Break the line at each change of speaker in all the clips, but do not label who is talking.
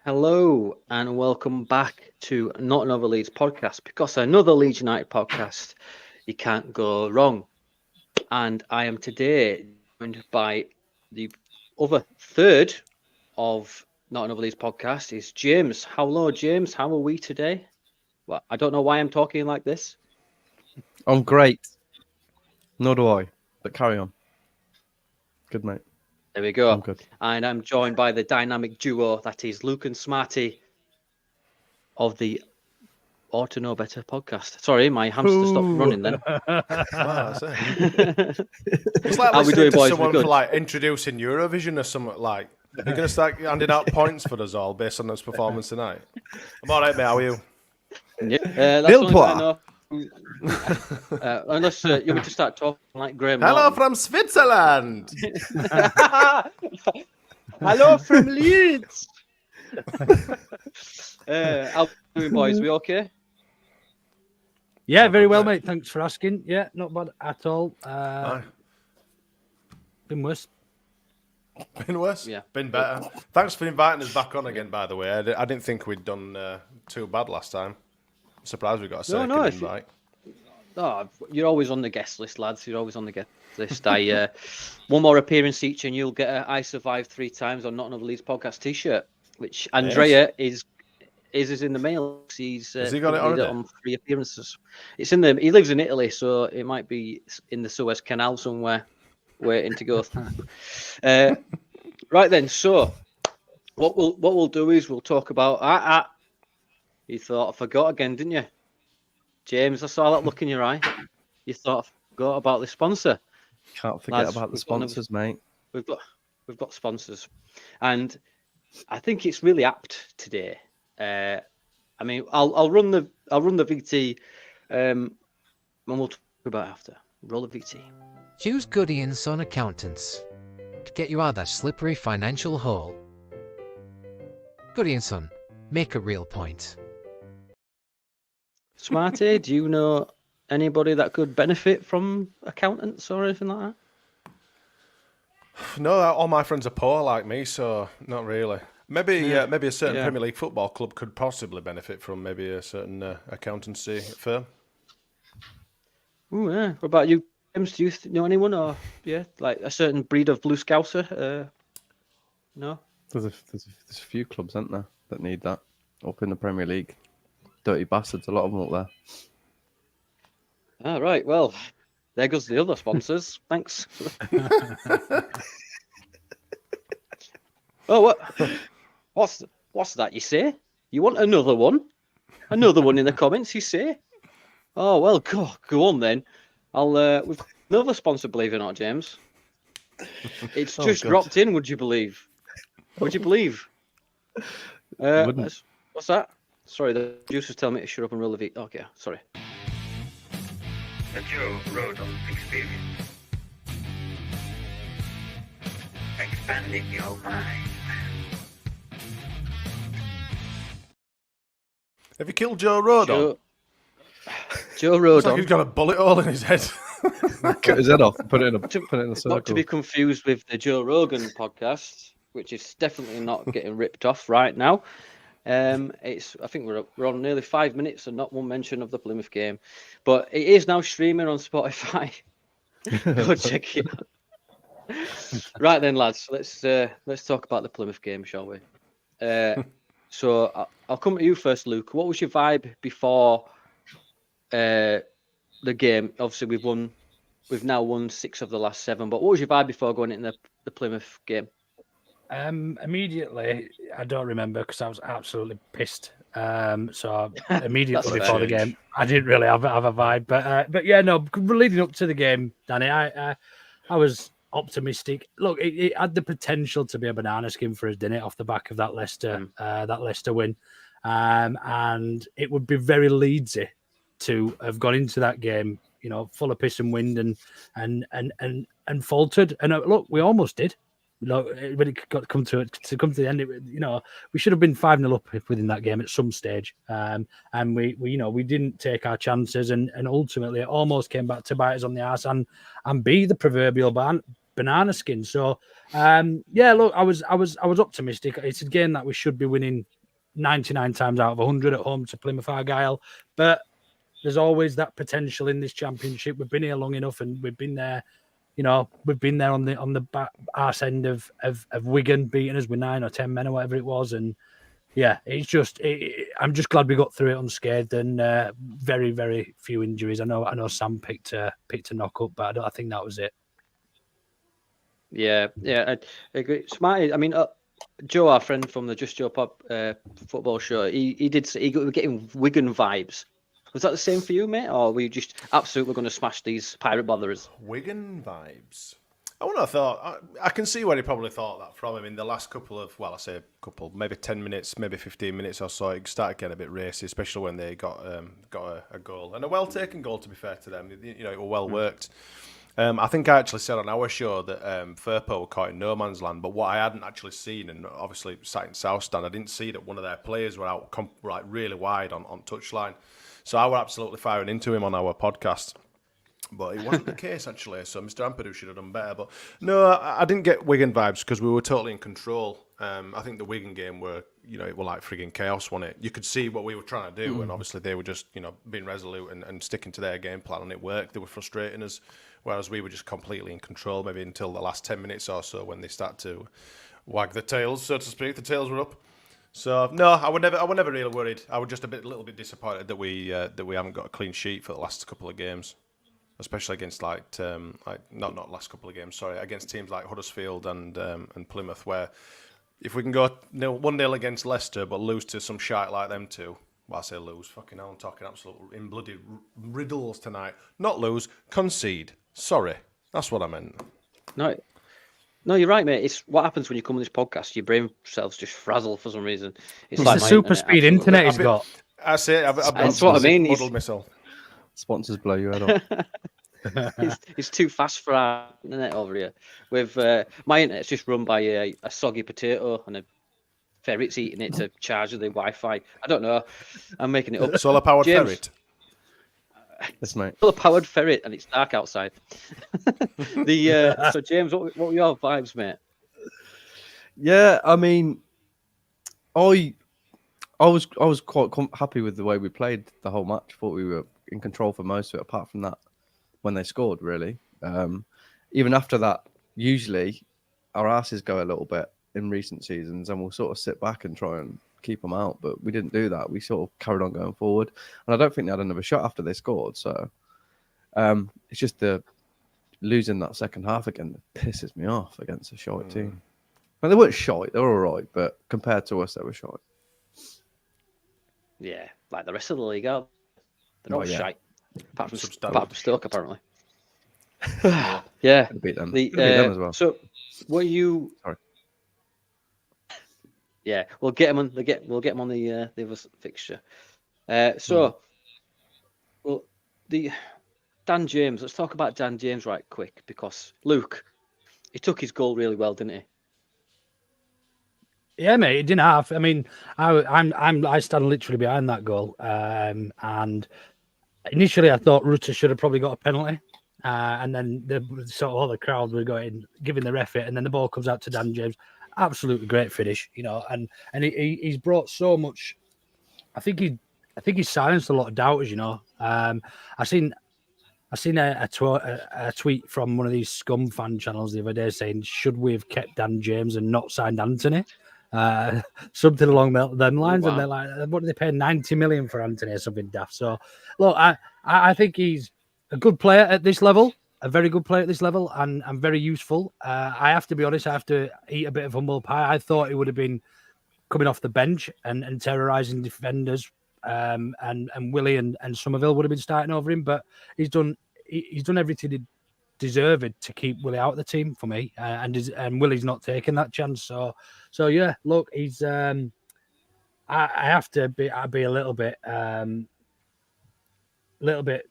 Hello and welcome back to Not Another Leeds podcast, because another Leeds United podcast, you can't go wrong. And I am today joined by the other third of Not Another Leeds podcast is James. Hello, James. How are we today? Well, I don't know why I'm talking like this.
I'm great. Nor do I, but carry on. Good, mate.
There we go.
I'm good.
And I'm joined by the dynamic duo that is Luke and Smarty of the Ought to Know Better podcast. Sorry, my hamster stopped running then.
Wow, that's it. It's like
How we
listening
doing,
to
boys?
someone
We good?
for like introducing Eurovision or something like. You're going to start handing out points for us all based on this performance tonight. I'm all right, mate. How are you?
Yeah, that's
Lil
the only thing I
Pois.
know. Unless you want me to start talking like Graham
Hello
Norton.
from Switzerland.
Hello from Leeds. How you doing, boys? We okay?
Yeah, very
good,
well,
mate.
mate. Thanks for asking. Yeah, not bad at all.
Aye.
Been worse.
Been worse?
Yeah.
Been better. Thanks for inviting us back on again, by the way. I didn't think we'd done too bad last time. Surprised we got a second
no,
invite.
Oh, you're always on the guest list, lads. You're always on the guest list. One more appearance each, and you'll get a "I survived 3 times" on Not Another Leeds podcast T-shirt, which Andrea is in the mail. He's
Has he got it already?
on 3 appearances. It's in the. He lives in Italy, so it might be in the Suez Canal somewhere, waiting to go. Right then, so what we'll do is we'll talk about. You thought I forgot again, didn't you, James? I saw that look in your eye. You thought I forgot about the sponsor.
Can't forget
Lads,
about the
we've got another-
sponsors, mate.
We've got sponsors, and I think it's really apt today. I mean, I'll run the VT, and we'll talk about it after. Roll the VT.
Choose Goody & Son Accountants to get you out of that slippery financial hole. Goody & Son, make a real point.
Smarty, do you know anybody that could benefit from accountants or anything like that?
No, all my friends are poor like me, so not really. Maybe a certain Premier League football club could possibly benefit from maybe a certain accountancy firm.
Oh yeah. What about you, James? Do you know anyone, or like a certain breed of blue scouser? No.
There's a few clubs, aren't there, that need that up in the Premier League. Dirty bastards, a lot of them up there.
All right. Well, there goes the other sponsors. Thanks. Oh, what's that you say? You want another one? Another one in the comments, you say? Oh well, go on then. We've got another sponsor, believe it or not, James. It's just
God.
dropped in. Would you believe? Would you believe?
Wouldn't.
What's that? Sorry, the producer's telling me to shut up and roll the V. Okay, sorry.
The Joe Rodon Experience. Expanding your mind.
Have you killed Joe Rodon?
Joe
Looks like
Rodon.
he's got a bullet hole in his head.
Cut his head off, put it in a circle.
Not to be confused with the Joe Rogan podcast, which is definitely not getting ripped off right now. I think we're on nearly 5 minutes and not one mention of the Plymouth game, but it is now streaming on Spotify. Go check it out. Right then, lads, let's talk about the Plymouth game, shall we? So I'll come to you first, Luke. What was your vibe before the game? Obviously, we've now won 6 of the last 7. But what was your vibe before going into the Plymouth game?
Immediately, I don't remember because I was absolutely pissed. So immediately
That's
before the
strange.
game, I didn't really have a vibe. But yeah, no, leading up to the game, Danny, I was optimistic. Look, it had the potential to be a banana skin for us, didn't it, off the back of that Leicester win, and it would be very Leedsy to have gone into that game, you know, full of piss and wind and faltered. And look, we almost did. Look, when it got to come to the end, we should have been 5-0 up within that game at some stage. And we didn't take our chances, and ultimately it almost came back to bite us on the arse and be the proverbial banana skin. So look, I was optimistic. It's a game that we should be winning 99 times out of 100 at home to Plymouth Argyle, but there's always that potential in this championship. We've been here long enough, and we've been there. We've been there on the back arse end of Wigan beating us with 9 or 10 men or whatever it was, and yeah, it's just I'm just glad we got through it unscathed, and very, very few injuries. I know Sam picked a knock up, but I think that was it.
Yeah, I agree. Smarty, I mean, Joe, our friend from the Just Joe Pop football show, he did say he was getting Wigan vibes. Was that the same for you, mate, or were you just absolutely going to smash these pirate botherers?
Wigan vibes. I wouldn't have thought. I can see where he probably thought that from. I mean, the last couple of, well, I say a couple, maybe 10 minutes, maybe 15 minutes or so, it started getting a bit racy, especially when they got a goal. And a well-taken goal, to be fair to them. It was well worked. I think I actually said on our show that Firpo were caught in no man's land, but what I hadn't actually seen, and obviously sat in South Stand, I didn't see that one of their players were out really wide on touchline. So I were absolutely firing into him on our podcast. But it wasn't the case, actually, so Mr. Ampadu should have done better. But no, I didn't get Wigan vibes because we were totally in control. I think the Wigan game it were like frigging chaos, wasn't it? You could see what we were trying to do, and obviously they were just, being resolute and sticking to their game plan, and it worked. They were frustrating us, whereas we were just completely in control, maybe until the last 10 minutes or so when they start to wag the tails, so to speak. The tails were up. So no, I were never really worried. I was just a little bit disappointed that we haven't got a clean sheet for the last couple of games, especially against not last couple of games. Sorry, against teams like Huddersfield and Plymouth, where if we can go 1-0 against Leicester but lose to some shite like them two. Well, I say lose. Fucking hell, I'm talking absolute in bloody riddles tonight. Not lose, concede. Sorry, that's what I meant.
No, you're right, mate. It's what happens when you come on this podcast. Your brain cells just frazzle for some reason.
It's like the super speed internet he's got.
I say,
that's what I mean.
Modelled myself.
Sponsors blow your head off.
It's too fast for our internet over here. With my internet's just run by a soggy potato and a ferret's eating it to charge the Wi-Fi. I don't know. I'm making it up.
Solar powered ferret.
Yes, mate.
Solar powered ferret, and it's dark outside. So James, what were your vibes, mate?
Yeah, I mean, I was quite happy with the way we played the whole match. Thought we were in control for most of it, apart from that when they scored, really. Even after that, usually our asses go a little bit in recent seasons, and we'll sort of sit back and try and keep them out, but we didn't do that. We sort of carried on going forward, and I don't think they had another shot after they scored. So it's just the losing that second half again that pisses me off against a shite team. Well, they weren't shite; they were all right, but compared to us, they were shite.
Yeah, like the rest of the league, are they're not shite, apart from Stoke, apparently. Yeah,
beat them. Beat them as well.
So, were you?
Sorry.
Yeah, we'll get them on. We'll get them on the other fixture. The Dan James. Let's talk about Dan James right quick, because Luke, he took his goal really well, didn't he?
Yeah, mate, it didn't have. I mean, I stand literally behind that goal. And initially, I thought Rutter should have probably got a penalty. And then all the crowd were giving the ref it, and then the ball comes out to Dan James. Absolutely great finish, and he's brought so much. I think he's silenced a lot of doubters, I seen a tweet from one of these scum fan channels the other day saying, should we have kept Dan James and not signed Anthony? Something along them lines. Oh, wow. And they're like, what do they pay 90 million for Anthony or something daft? So look, I think he's a good player at this level. A very good player at this level, and very useful. I have to be honest, I have to eat a bit of humble pie. I thought it would have been coming off the bench and terrorising defenders, and Willie and Somerville would have been starting over him, but he's done everything he deserved to keep Willie out of the team for me, and Willie's not taking that chance. So yeah, look, he's I have to be a little bit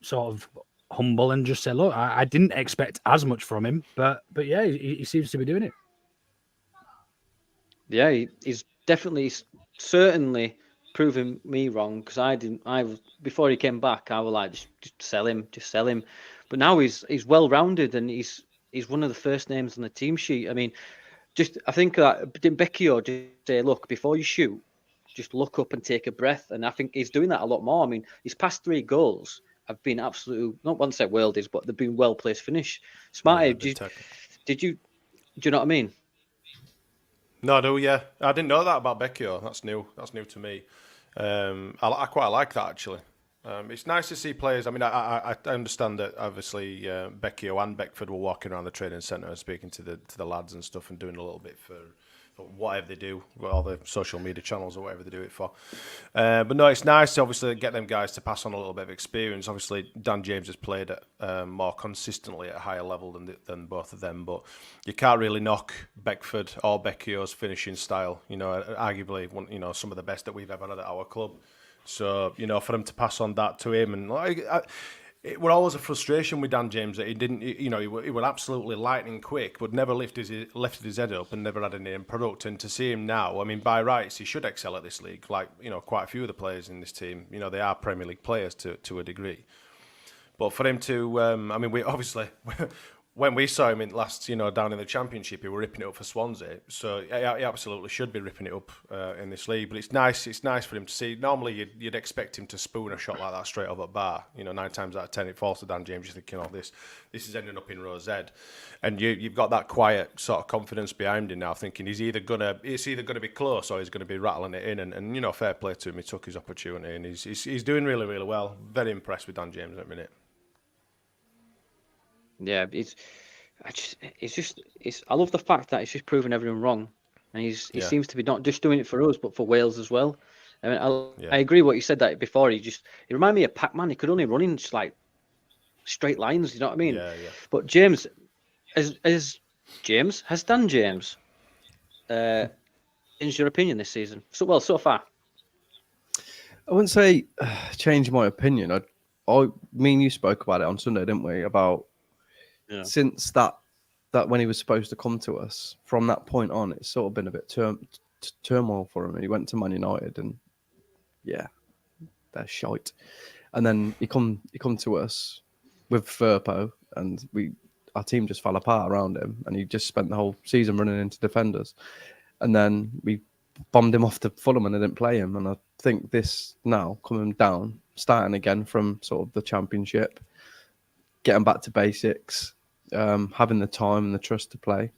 sort of humble and just say, look, I didn't expect as much from him, but yeah, he seems to be doing it.
Yeah, he's certainly proving me wrong, because before he came back, I was like, just sell him. But now he's well rounded, and he's one of the first names on the team sheet. I mean, I think that didn't Becchio just say, look, before you shoot, just look up and take a breath. And I think he's doing that a lot more. I mean, his past 3 goals have been absolute, not one to say worldies, but they've been well placed finish. Smarty, do you know what I mean?
No, I do. Yeah, I didn't know that about Becchio. That's new. That's new to me. I quite like that actually. It's nice to see players. I mean, I understand that obviously Becchio and Beckford were walking around the training centre and speaking to the lads and stuff and doing a little bit for whatever they do, all the social media channels or whatever they do it for. But no, it's nice to obviously get them guys to pass on a little bit of experience. Obviously, Dan James has played more consistently at a higher level than both of them, but you can't really knock Beckford or Becchio's finishing style. You know, arguably some of the best that we've ever had at our club. So, for them to pass on that to him, and it was always a frustration with Dan James that he didn't, he was absolutely lightning quick, but never lifted his head up and never had any end product. And to see him now, I mean, by rights, he should excel at this league. Like, quite a few of the players in this team, they are Premier League players to a degree. But for him to, we obviously, when we saw him last, down in the Championship, he was ripping it up for Swansea. So he absolutely should be ripping it up in this league. But it's nice for him to see. Normally, you'd expect him to spoon a shot like that straight over bar. 9 times out of 10, it falls to Dan James. You're thinking, this is ending up in row Z, and you've got that quiet sort of confidence behind him now, thinking it's either gonna be close or he's gonna be rattling it in. And fair play to him. He took his opportunity, and he's doing really, really well. Very impressed with Dan James at the minute.
Yeah, I love the fact that he's just proving everyone wrong, and he seems to be not just doing it for us, but for Wales as well. I mean, I agree what you said that before. He reminded me of Pac-Man. He could only run in just like straight lines. You know what I mean? Yeah. But James, has Dan James changed your opinion this season? So far.
I wouldn't say change my opinion. Me and you spoke about it on Sunday, didn't we? About since that when he was supposed to come to us, from that point on, it's sort of been a bit turmoil for him. He went to Man United, and they're shite. And then he come to us with Firpo, and our team just fell apart around him, and he just spent the whole season running into defenders. And then we bombed him off to Fulham, and they didn't play him. And I think this now coming down, starting again from sort of the Championship, getting back to basics, having the time and the trust to play,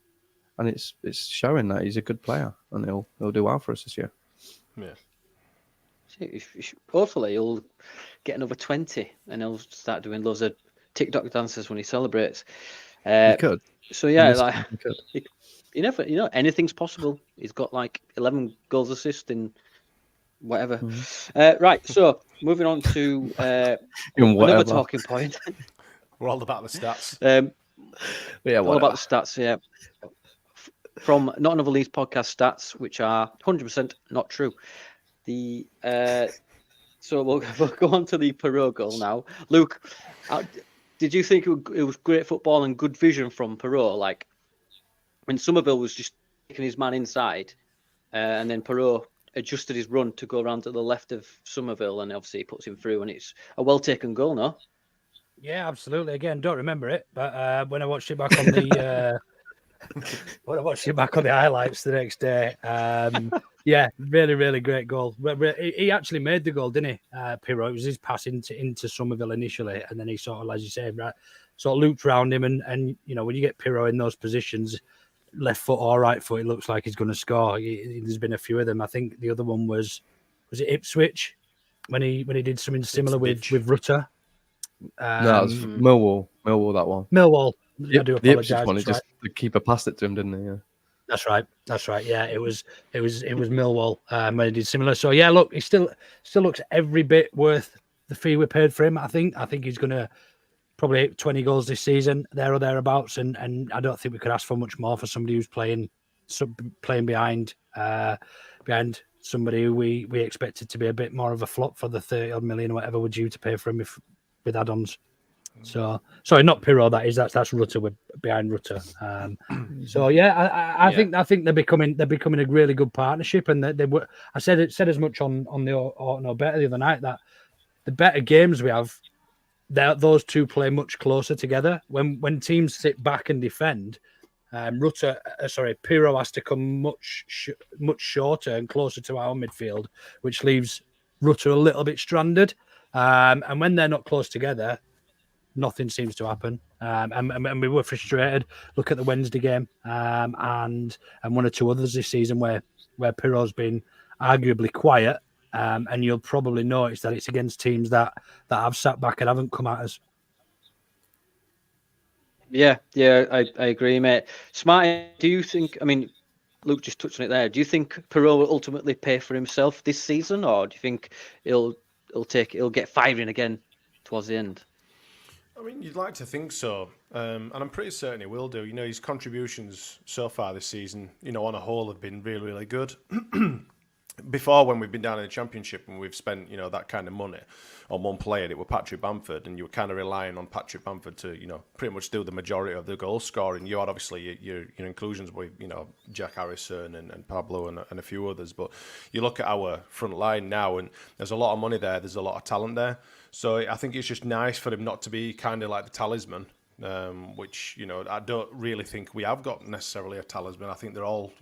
and it's showing that he's a good player, and he'll do well for us this year.
Yeah. Hopefully he'll get another 20, and he'll start doing loads of TikTok dances when he celebrates.
He could.
So yeah, you never, anything's possible. He's got like 11 goals, assists in whatever. Mm-hmm. Right. So moving on to another talking point.
We're all about the stats.
All about the stats. Yeah. From Not Another Leeds podcast stats, which are 100% not true. So we'll go on to the Perot goal now. Luke, did you think it was great football and good vision from Perot? Like when Somerville was just taking his man inside, and then Perot adjusted his run to go around to the left of Somerville, and obviously he puts him through, and it's a well taken goal, no?
Yeah, absolutely. Again, don't remember it, but when I watched it back on the highlights the next day, really, really great goal. He actually made the goal, didn't he? Pirro, it was his pass into Somerville initially, and then he sort of, as you say, sort of looped around him, and when you get Pirro in those positions, left foot or right foot, it looks like he's going to score. There's been a few of them. I think the other one was it Ipswich when he did something similar with Rutter.
No, it was Millwall. That one.
Millwall.
I do apologise. One, the keeper passed it to him, didn't he? Yeah.
That's right. Yeah, it was Millwall when he did similar. So yeah, look, he still looks every bit worth the fee we paid for him. I think he's going to probably hit 20 goals this season, there or thereabouts, and I don't think we could ask for much more for somebody who's playing behind somebody who we expected to be a bit more of a flop for the 30 odd million or whatever we're due to pay for him with add-ons. So sorry, not Pirro. That's Rutter behind Rutter. So yeah, I think they're becoming a really good partnership, and they were. I said as much on the Auto Better the other night that the better games we have, those two play much closer together. When teams sit back and defend, Pirro has to come much shorter and closer to our midfield, which leaves Rutter a little bit stranded. And when they're not close together, nothing seems to happen. And we were frustrated. Look at the Wednesday game, and one or two others this season where Pirro's been arguably quiet. And you'll probably notice that it's against teams that have sat back and haven't come at us.
Yeah, I agree, mate. Smarty, do you think? I mean, Luke just touched on it there. Do you think Pirro will ultimately pay for himself this season, or do you think he'll get firing again towards the end?
I mean, you'd like to think so, and I'm pretty certain he will do. His contributions so far this season, on a whole, have been really, really good. Before, when we've been down in the Championship and we've spent, that kind of money on one player, it was Patrick Bamford, and you were kind of relying on Patrick Bamford to, pretty much do the majority of the goal scoring. You had obviously your inclusions with, Jack Harrison and Pablo and a few others, but you look at our front line now, and there's a lot of money there. There's a lot of talent there. So I think it's just nice for him not to be kind of like the talisman, which, I don't really think we have got necessarily a talisman. I think they're all,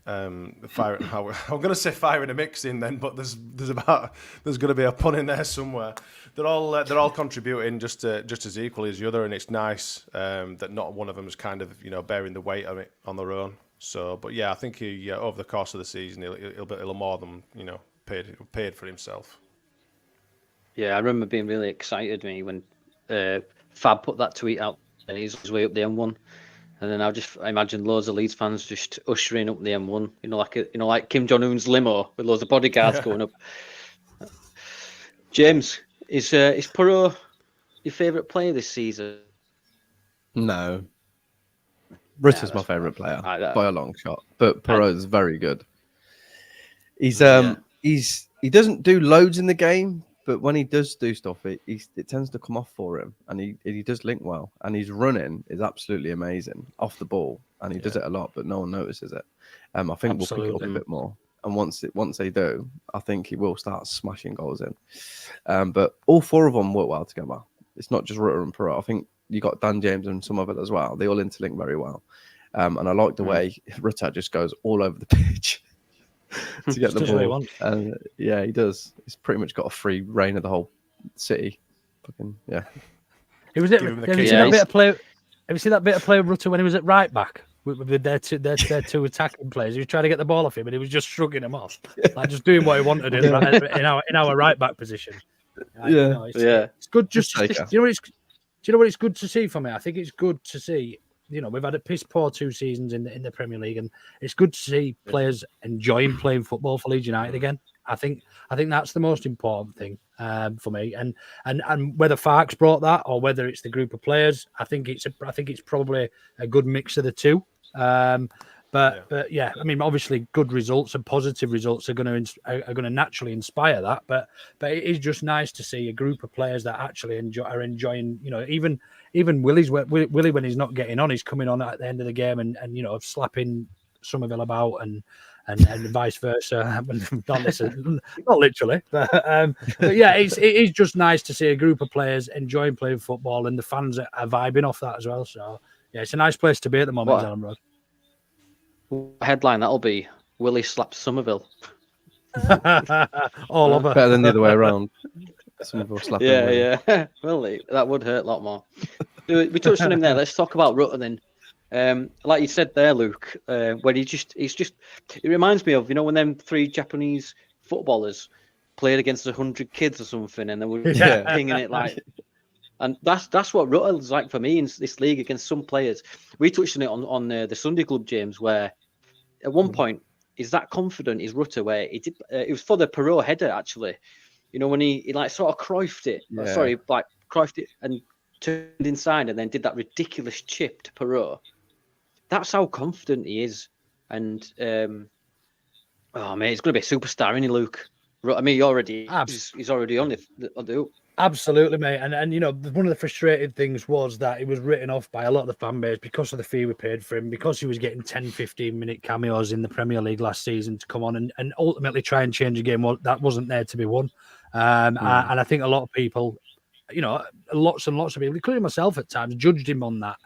fire. I'm going to say fire in a mix in then, but there's going to be a pun in there somewhere. They're all contributing just as equally as the other, and it's nice that not one of them is kind of bearing the weight of it on their own. So, but yeah, I think he over the course of the season he'll more than paid for himself.
Yeah, I remember being really excited when Fab put that tweet out and he's his way up the M1. And then I imagine loads of Leeds fans just ushering up the M1, like Kim Jong-un's limo with loads of bodyguards going up. James, is Pirro your favourite player this season?
No. Rutter's my favourite player by a long shot, but Pirro is very good. He doesn't do loads in the game, but when he does do stuff, it tends to come off for him, and he does link well, and his running is absolutely amazing off the ball, and he does it a lot, but no one notices it. I think we'll pick it up a bit more, and once they do, I think he will start smashing goals in. But all four of them work well together. It's not just Rutter and Pirro. I think you got Dan James and some of it as well. They all interlink very well, and I like the way Rutter just goes all over the pitch to get the ball. And yeah, he does. He's pretty much got a free reign of the whole city. Fucking yeah.
Have you seen that bit of play? Have you seen that bit of play with Rutter when he was at right back with their two attacking players? He was trying to get the ball off him, and he was just shrugging him off, like just doing what he wanted in our right back position. It's good. Do you know what it's good to see for me? I think it's good to see. We've had a piss poor 2 seasons in the Premier League, and it's good to see players enjoying playing football for Leeds United again. I think that's the most important thing for me. And whether Farke's brought that or whether it's the group of players, I think it's probably a good mix of the two. But yeah, I mean, obviously, good results and positive results are going to naturally inspire that. But it is just nice to see a group of players that actually are enjoying. Even Willie when he's not getting on, he's coming on at the end of the game and slapping Somerville about and vice versa. Not literally, but yeah, it is just nice to see a group of players enjoying playing football, and the fans are vibing off that as well. So yeah, it's a nice place to be at the moment, Ellen Road.
Headline that'll be: Willie slaps Somerville.
All over.
Better than the other way around. Somerville slapping.
Yeah. Well, that would hurt a lot more. We touched on him there. Let's talk about Rutter then. Like you said there, Luke, when it reminds me of when them 3 Japanese footballers played against 100 kids or something, and they were pinging it like. And that's what Rutter's like for me in this league against some players. We touched on it on the Sunday Club, James, where at one point is that confident is Rutter where he did. It was for the Pirro header actually. When he like sort of Cruyffed it.
Yeah.
Cruyffed it and turned inside and then did that ridiculous chip to Pirro. That's how confident he is. And mate, he's going to be a superstar, isn't he, Luke? I mean, he's already on the
Absolutely, mate. And one of the frustrated things was that he was written off by a lot of the fan base because of the fee we paid for him, because he was getting 10, 15-minute cameos in the Premier League last season to come on and ultimately try and change a game that wasn't there to be won. And I think a lot of people, lots and lots of people, including myself at times, judged him on that.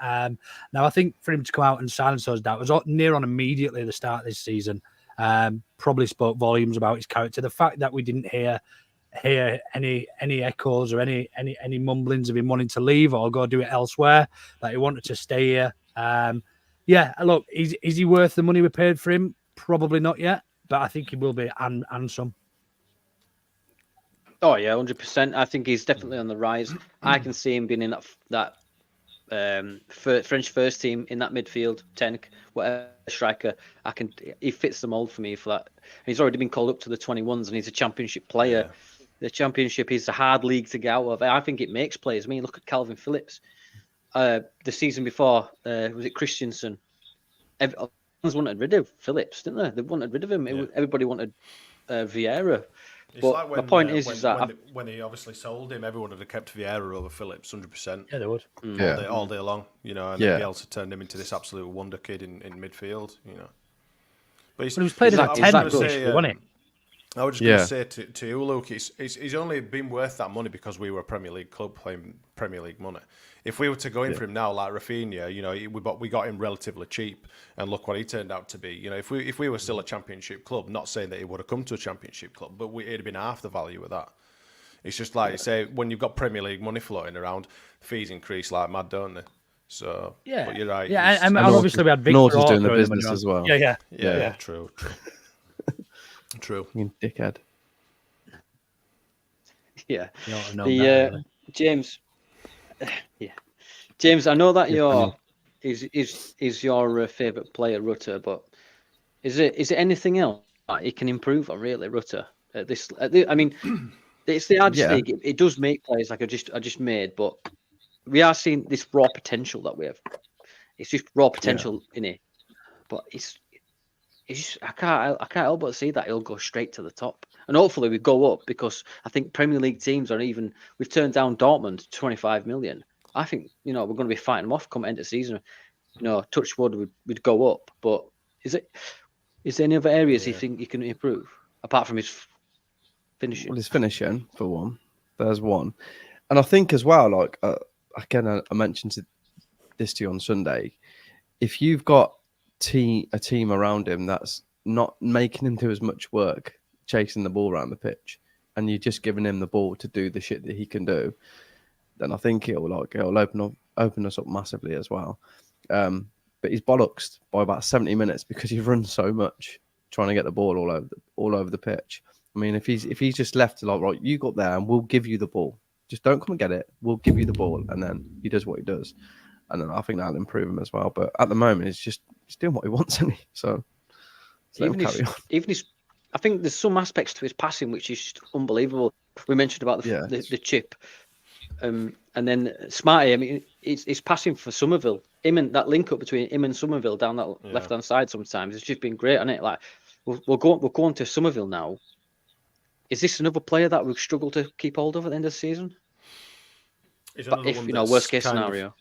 Now, I think for him to come out and silence those doubts was near on immediately at the start of this season. Probably spoke volumes about his character. The fact that we didn't hear any echoes or any mumblings of him wanting to leave or go do it elsewhere, that he wanted to stay here. Look, is he worth the money we paid for him? Probably not yet, but I think he will be, and some.
Oh yeah, 100%. I think he's definitely on the rise. I can see him being in that French first team in that midfield, 10, whatever striker. He fits the mold for me for that. He's already been called up to the 21s, and he's a championship player. Yeah. The championship is a hard league to get out of. I think it makes players. I mean, look at Calvin Phillips. The season before, was it Christensen? Everyone wanted rid of Phillips, didn't they? They wanted rid of him. Yeah. Everybody wanted Vieira.
It's
but
like when,
my point is that
when he obviously sold him, everyone would have kept Vieira over Phillips, 100%.
Yeah, they would.
All day long, and then Bielsa turned him into this absolute wonder kid in midfield, But
he was played as a 10, wasn't he?
I was just going to say to you, Luke, he's only been worth that money because we were a Premier League club playing Premier League money. If we were to go in for him now, like Rafinha, we got him relatively cheap, and look what he turned out to be. If we were still a Championship club, not saying that he would have come to a Championship club, but it'd have been half the value of that. It's just like you say, when you've got Premier League money floating around, fees increase like mad, don't they? So but you're right.
Yeah, and obviously we had Victor
North is doing the business as well.
Yeah. True. True.
You dickhead.
Yeah. James. Yeah, James. I know that is your favourite player, Rutter, but is it anything else that he can improve on, really, Rutter? I mean, it's the hardest league. It does make players like I just made, but we are seeing this raw potential that we have. It's just raw potential in it, but it's just, I can't help but see that he'll go straight to the top, and hopefully we go up, because I think Premier League teams we've turned down Dortmund 25 million. I think we're going to be fighting them off come end of season. Touch wood, we'd go up, but is there any other areas you think you can improve apart from his finishing?
Well, his finishing for one. There's one, and I think as well, like again, I mentioned this to you on Sunday. If you've got a team around him that's not making him do as much work chasing the ball around the pitch, and you're just giving him the ball to do the shit that he can do, then I think it'll open us up massively as well. But he's bollocksed by about 70 minutes because he runs so much trying to get the ball all over the pitch. I mean, if he's just left to right, you got there and we'll give you the ball. Just don't come and get it. We'll give you the ball, and then he does what he does. And then I think that'll improve him as well. But at the moment, he's doing what he wants, isn't he? So
even his, I think there's some aspects to his passing which is just unbelievable. We mentioned about the chip, and then Smarty. I mean, it's passing for Somerville. That link up between him and Somerville down that left hand side sometimes, it's just been great, hasn't it? Like we'll go on to Somerville now. Is this another player that we'll struggle to keep hold of at the end of the season? Worst case scenario.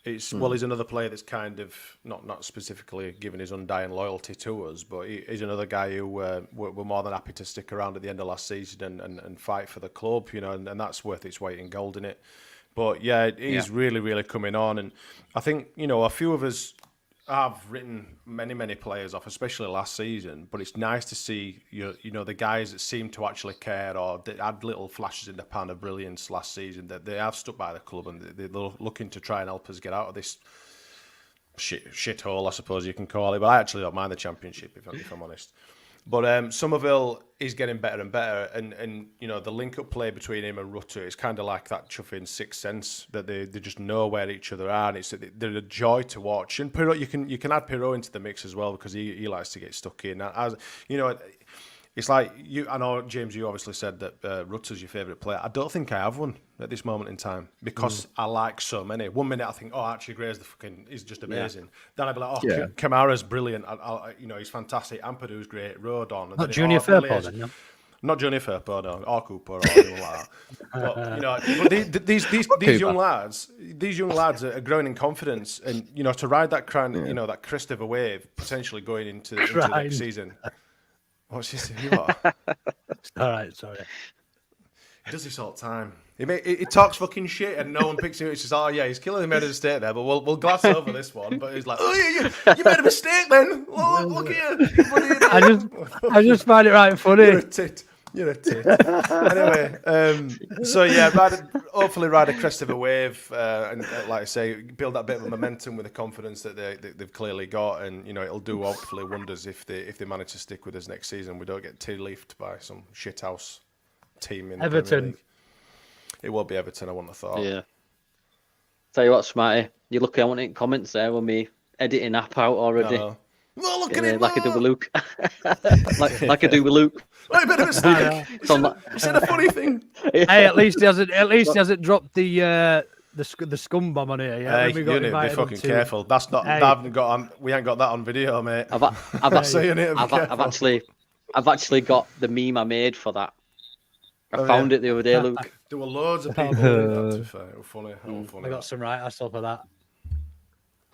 He's another player that's kind of not specifically given his undying loyalty to us, but he's another guy who we're more than happy to stick around at the end of last season and fight for the club, and that's worth its weight in gold, in it. But he's really, really coming on, and I think a few of us have written many players off, especially last season. But it's nice to see the guys that seem to actually care or that had little flashes in the pan of brilliance last season, that they have stuck by the club and they're looking to try and help us get out of this shithole, I suppose you can call it. But I actually don't mind the Championship, if I'm honest. But Somerville is getting better and better, and the link-up play between him and Rutter is kind of like that chuffing sixth sense that they just know where each other are, and they're a joy to watch. And Pirot, you can add Pirot into the mix as well, because he likes to get stuck in. As it's like I know, James, you obviously said that Rutter's your favourite player. I don't think I have one at this moment in time, because I like so many. 1 minute I think, Archie Gray's is just amazing. Then I'd be like, Kamara's brilliant. He's fantastic. Ampadu's great. Rodon.
Not Junior Firpo then, no?
Not Junior Firpo, no. Or Cooper or anyone like that. But these young lads are growing in confidence, and to ride that that crest of a wave, potentially going into the next season. What's she saying? You are?
All right, sorry.
He does this all the time. He talks fucking shit and no one picks him up. He says, oh yeah, he's clearly made a mistake there, but we'll gloss over this one. But he's like, oh yeah, you made a mistake then. Look at you. You bloody idiot."
I just find it right funny.
You're a tit. You're a tit. Anyway, so yeah, hopefully ride a crest of a wave, and like I say, build that bit of momentum with the confidence that they've clearly got, and you know it'll do hopefully wonders if they manage to stick with us next season. We don't get tea-leafed by some shithouse team in the Premier
Everton.
League. It won't be Everton, I wouldn't have thought.
Yeah. Tell you what, Smarty, you're lucky I wasn't in comments there when me editing app out already.
Oh, look at him!
Like I do with Luke. like I do with Luke.
Wait a bit of a mistake. He said a funny thing.
Hey, at least he hasn't dropped the scum bomb on here. Yeah,
Hey, you need to be fucking careful. That's not.
Hey.
We ain't got that on video, mate.
I've actually got the meme I made for that. I found it the other day, Luke.
There were loads of people doing that, to be fair. It was funny.
I got some right ass off of that.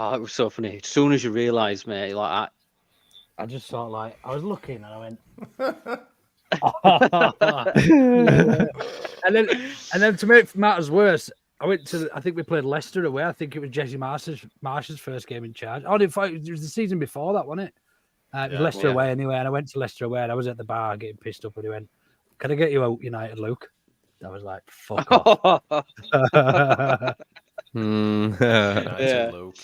Oh, it was so funny. As soon as you realise, mate, like
I just sort of I was looking and I went. and then to make matters worse, I think we played Leicester away. I think it was Jesse Marsh's first game in charge. Oh, in fact, it was the season before that, wasn't it? It was Leicester away anyway, and I went to Leicester away and I was at the bar getting pissed up and he went, "Can I get you out United, Luke?" I was like, "Fuck off."
United, Luke.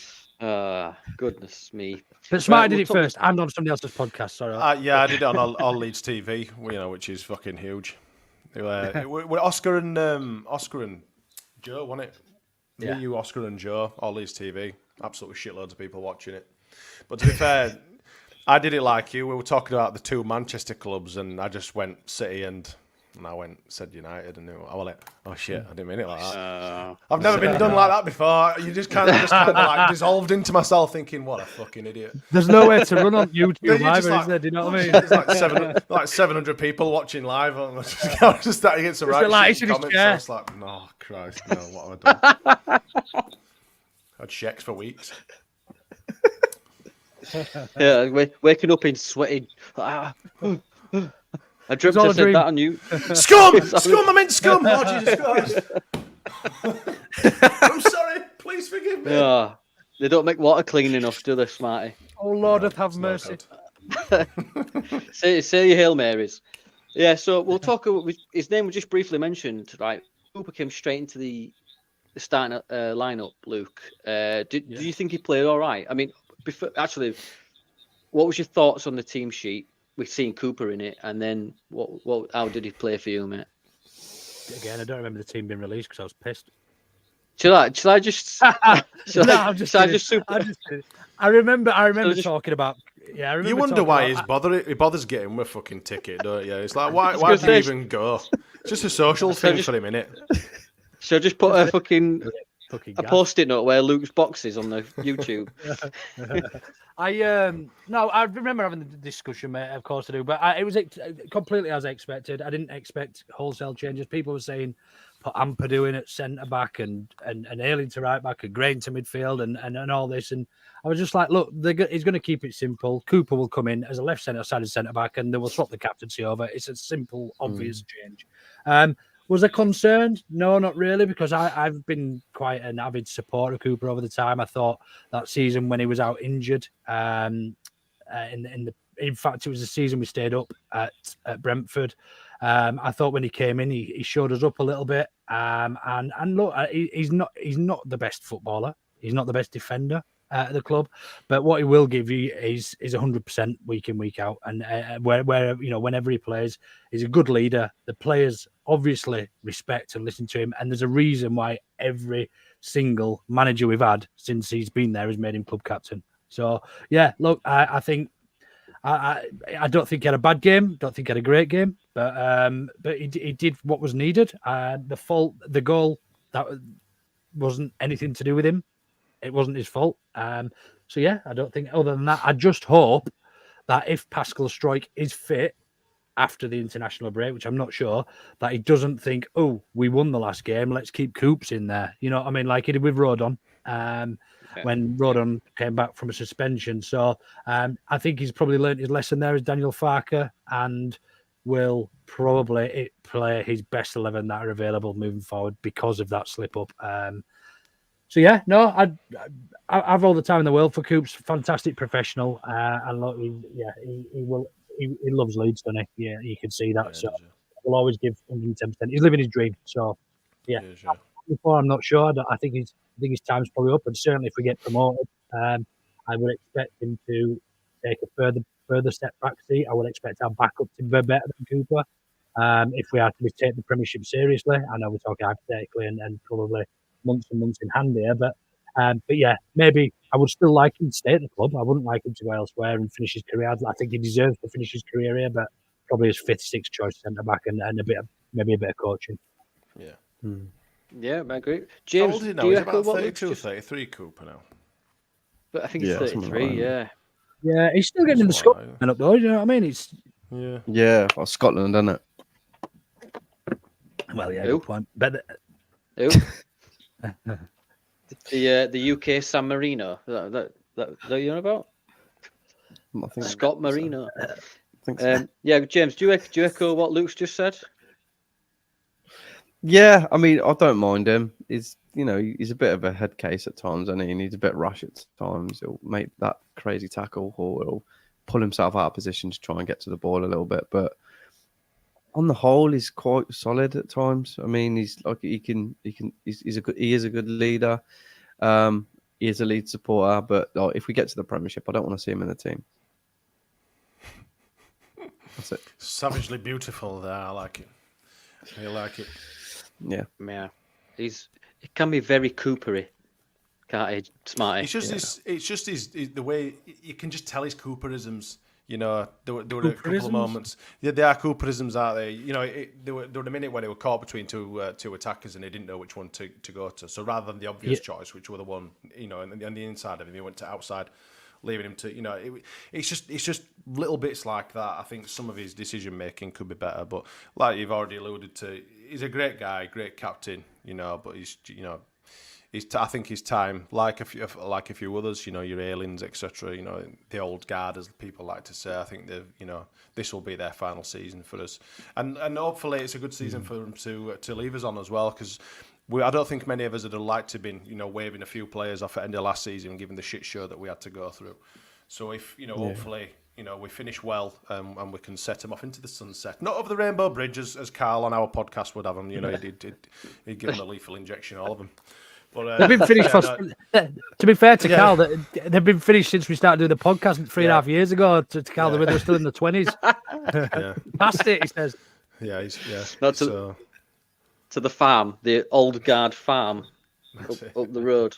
Goodness me.
But Smarty did it first and on somebody else's podcast. Sorry.
Yeah, I did it on all Leeds TV, which is fucking huge. With Oscar and Joe, wasn't it?
Yeah.
Me, you, Oscar and Joe, all Leeds TV. Absolutely shitloads of people watching it. But to be fair, I did it like you. We were talking about the two Manchester clubs, and I just went City and I said United, and I was like, oh shit, I didn't mean it like that. I've never been done like that before. You just kind of like dissolved into myself, thinking, what a fucking idiot.
There's nowhere to run on YouTube live, is there? Do you know what I mean?
There's like 700 people watching live. I was just starting to get some right shit comments. I was like, no, Christ, no, what have I done? I had checks for weeks.
Yeah, waking up in sweaty. I dreamt I said that on you.
Scum! Scum! I meant scum! Oh, Jesus Christ. I'm sorry. Please forgive me.
Yeah, they don't make water clean enough, do they, Smarty?
Oh, Lord, have mercy.
Say your Hail Marys. Yeah, so we'll talk. His name was just briefly mentioned, right? Cooper came straight into the starting lineup, Luke. Do you think he played all right? I mean, actually, what was your thoughts on the team sheet? We've seen Cooper in it, and then how did he play for you, mate?
Again, I don't remember the team being released because I was pissed.
Should I just? I
remember talking about. Yeah, I remember.
You wonder why he bothers getting a fucking ticket, don't you? It's like why did he even go? It's just a social thing for him, innit?
So just put a fucking post-it note where Luke's box is on the YouTube.
I remember having the discussion, mate. Of course I do, but it was completely as I expected. I didn't expect wholesale changes. People were saying put Ampadu in at centre back and Ayling to right back and Gray to midfield and all this, and I was just like, look, he's going to keep it simple. Cooper will come in as a left-sided centre back, and they will swap the captaincy over. It's a simple, obvious change. Was I concerned? No, not really, because I've been quite an avid supporter of Cooper over the time. I thought that season when he was out injured, in fact, it was the season we stayed up at Brentford. I thought when he came in, he showed us up a little bit. And look, he's not the best footballer. He's not the best defender at the club, but what he will give you is 100% week in, week out. And where whenever he plays, he's a good leader. The players obviously respect and listen to him, and there's a reason why every single manager we've had since he's been there has made him club captain. So yeah, look, I think I don't think he had a bad game, don't think he had a great game, but he did what was needed. The goal, that wasn't anything to do with him. It wasn't his fault. So yeah, I don't think other than that. I just hope that if Pascal Struijk is fit after the international break, which I'm not sure, that he doesn't think, oh, we won the last game, let's keep Coops in there. You know what I mean? Like he did with Rodon when Rodon came back from a suspension. So I think he's probably learned his lesson there as Daniel Farke, and will probably play his best 11 that are available moving forward because of that slip up. So yeah, no, I've all the time in the world for Coops. Fantastic professional, and look, he loves Leeds, doesn't he? Yeah, you can see that.
Yeah,
So
does, yeah.
will always give 110%. He's living his dream. So yeah,
Yeah, sure.
before I'm not sure. I think his time's probably up, and certainly if we get promoted, I would expect him to take a further step back seat. I would expect our backup to be better than Cooper. If we are to take the Premiership seriously, I know we're talking hypothetically and probably months and months in hand here, but yeah, maybe I would still like him to stay at the club. I wouldn't like him to go elsewhere and finish his career. I think he deserves to finish his career here, but probably his fifth, sixth choice centre back and maybe a bit of coaching.
Yeah.
Yeah, I agree.
How
James,
old is he now?
do you
He's
echo
about
what Luke's
32,
just...
33 Cooper now.
But I think he's
Yeah, something
33.
like that.
Yeah.
Yeah, he's still getting in the squad up though. You know what I mean? It's
Yeah.
Yeah, well, Scotland, isn't it?
well, yeah,
Who?
good point. But
Who? the UK San Marino. That you know about?
I think
Scott Marino.
I think so.
Yeah, James, do you echo what Luke's just said?
Yeah, I mean, I don't mind him. He's a bit of a head case at times, and he needs a bit rash at times. He'll make that crazy tackle, or he'll pull himself out of position to try and get to the ball a little bit. But on the whole, he's quite solid at times. I mean, he's he is a good leader. He is a lead supporter. But if we get to the Premiership, I don't want to see him in the team. That's it.
Savagely beautiful there. I like it. I like it.
Yeah.
Yeah. It can be very Coopery, can't he, Smarty?
It's just his the way you can just tell his Cooperisms. You know, there were a couple of moments. Yeah, there are Cooperisms out there. You know, there were a minute when they were caught between two attackers and they didn't know which one to go to. So rather than the obvious choice, which were the one, you know, on the inside of him, he went to outside, leaving him to, you know, it's just little bits like that. I think some of his decision making could be better, but like you've already alluded to, he's a great guy, great captain, you know, but he's, you know, I think his time, like a few others, you know, your Aylins, etc., you know, the old guard, as people like to say. I think you know, this will be their final season for us, and hopefully it's a good season for them to leave us on as well, because I don't think many of us would have liked to have been, you know, waving a few players off at the end of last season, given the shit show that we had to go through. So if, you know, hopefully, you know, we finish well and we can set them off into the sunset, not over the Rainbow Bridge as Carl on our podcast would have them. You know, he'd give them a lethal injection, all of them. But,
they've been finished to be fair to Carl, they've been finished since we started doing the podcast 3.5 years ago. To Carl, they were still in the 20s. Past it, he says.
Yeah,
Not to the farm, the old guard farm up the road.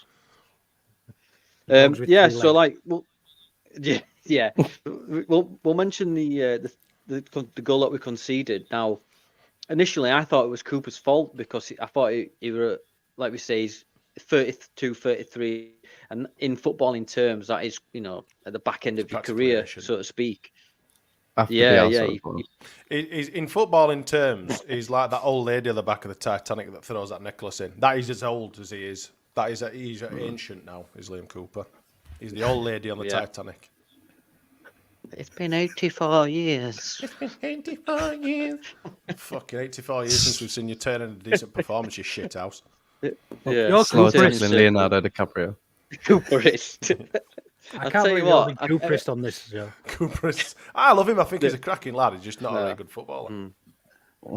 So like, well, yeah. We'll mention the goal that we conceded. Now, initially, I thought it was Cooper's fault because I thought he were, like we say, he's 32, 33, and in footballing terms, that is, you know, at the back end of your career, so to speak.
He's in footballing terms, he's like that old lady at the back of the Titanic that throws that necklace in. That is as old as he is. He's ancient now, is Liam Cooper. He's the old lady on the Titanic.
It's been 84 years.
It's been 84 years. Fucking 84 years since we've seen you turn in a decent performance, you shit house.
Yeah,
slower than Leonardo DiCaprio.
Cooperist.
I can't believe you're Cooperist on this show.
Cooperist. I love him. I think he's a cracking lad. He's just not a very good footballer.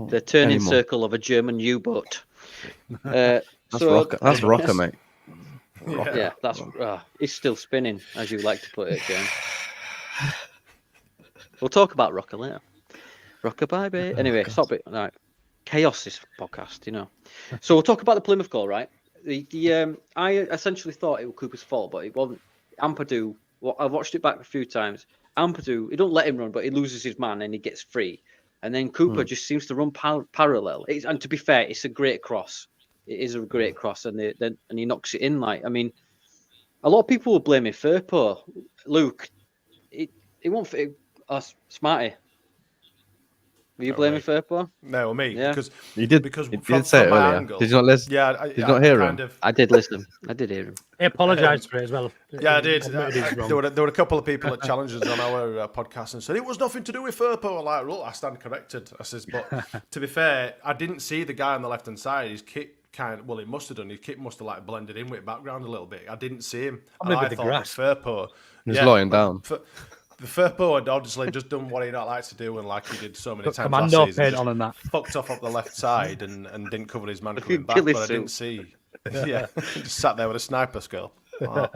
The turning circle of a German U-boat.
That's rocker, mate.
Yeah, that's it's still spinning, as you like to put it, James. We'll talk about rocker later. Rocker baby. Anyway, stop it. Right. Chaos this podcast, you know. So we'll talk about the Plymouth goal, right? I essentially thought it was Cooper's fault, but it wasn't. Ampadu, I've watched it back a few times. Ampadu, he don't let him run, but he loses his man and he gets free. And then Cooper just seems to run parallel. And to be fair, it's a great cross. It is a great cross, and he knocks it in. Like, I mean, a lot of people will blame Firpo. Luke, it won't fit us, Smarty. Were you blaming Firpo?
No, me.
Yeah.
Because
He
from
did say it
my
earlier.
angle,
Did you not listen?
yeah,
Did you not hear him?
I did listen. I did hear him.
He apologised for it as well.
Yeah, I did.
Admitted he was wrong.
There were a couple of people that challenged us on our podcast and said it was nothing to do with Firpo. I'm like, well, I stand corrected. I says, but to be fair, I didn't see the guy on the left hand side. His kit he must have done. His kit must have like blended in with the background a little bit. I didn't see him.
Probably
And I
with the
thought
grass.
Firpo.
He was lying down.
The Firpo had obviously just done what he not likes to do, and like he did so many
Put
times last
commando
season,
paint
just
on and that.
fucked off up the left side and didn't cover his man coming
Fucking
back.
ghillie
But I
suit.
didn't see. Yeah, just sat there with a sniper skill. Wow.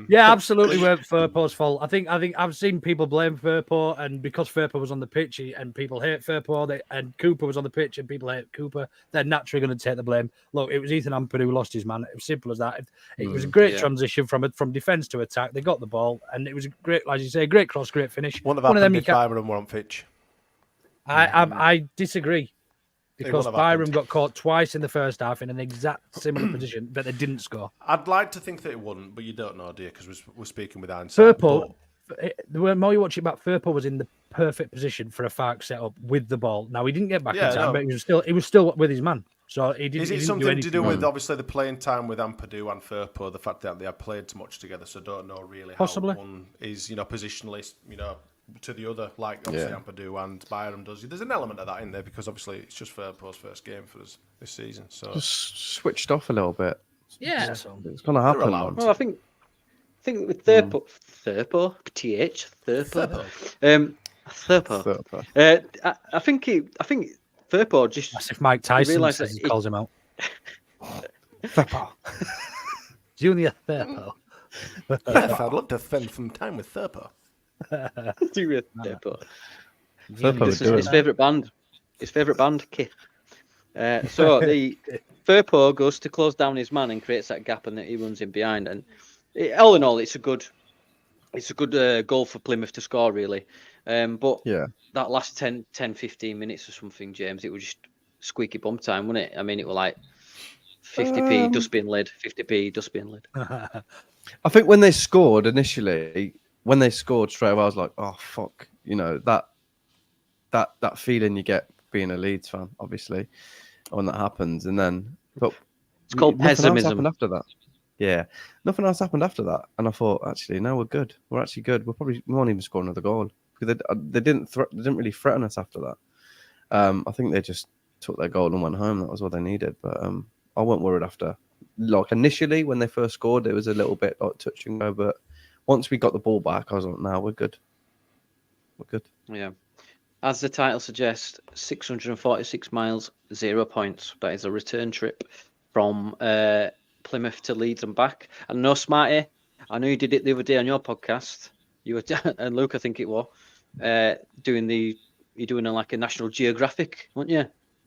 Yeah, absolutely weren't Firpo's fault. I think I've seen people blame Firpo, and because Firpo was on the pitch and people hate Firpo, and Cooper was on the pitch and people hate Cooper, they're naturally going to take the blame. Look, it was Ethan Ampadu who lost his man. It was simple as that. It was a great transition from defence to attack. They got the ball, and it was a great, as you say, great cross, great finish.
Wouldn't have happened if Byram were on pitch.
I disagree. Because
wouldn't have
Byram
happened.
got caught twice in the first half in an exact similar position, but they didn't score.
I'd like to think that it wouldn't, but you don't know, dear, because we're speaking with hindsight.
Firpo, the more you watch it back, Firpo was in the perfect position for a Fark setup with the ball. Now he didn't get back in time, but he was still with his man. So he didn't.
Is it
he didn't
something
do
to do
anything
with obviously the playing time with Ampadu and Firpo, the fact that they have played too much together, so don't know really
Possibly.
how one is, positionally, to the other, like obviously Ampadu and Byram does. There's an element of that in there because obviously it's just Firpo's first game for us this season. So
Just switched off a little bit.
Yeah. So.
It's gonna happen.
allowed.
Well, I think with Thurpo, Thurpo, I think Thurpo just.
That's if Mike Tyson
realised
says
that
he calls him out. Junior Firpo.
I'd love to spend some time with Firpo.
Thurpo.
Firpo would
This
do
is
it.
his favourite band. His favourite band, Kith. So the Firpo goes to close down his man and creates that gap, and that he runs in behind. And all in all, it's a good goal for Plymouth to score, really. But that last 10, 15 minutes or something, James, it was just squeaky bum time, wasn't it? I mean, it was like 50p dustbin lid, 50p dustbin lid.
I think when they scored initially, straight away, I was like, "Oh fuck!" That feeling you get being a Leeds fan, obviously, when that happens, and then
It's called
nothing else
pessimism.
happened after that. Yeah, nothing else happened after that, and I thought, actually, no, we're good. We're actually good. We won't even score another goal because they didn't really threaten us after that. I think they just took their goal and went home. That was what they needed. But I wasn't worried after. Like initially, when they first scored, it was a little bit like touch and go. But once we got the ball back, I was like, "No, we're good. We're good."
Yeah. As the title suggests, 646 miles, 0 points. That is a return trip from Plymouth to Leeds and back. And no, Smarty, I know you did it the other day on your podcast. You were, and Luke, I think it was, you're doing like a National Geographic, weren't you?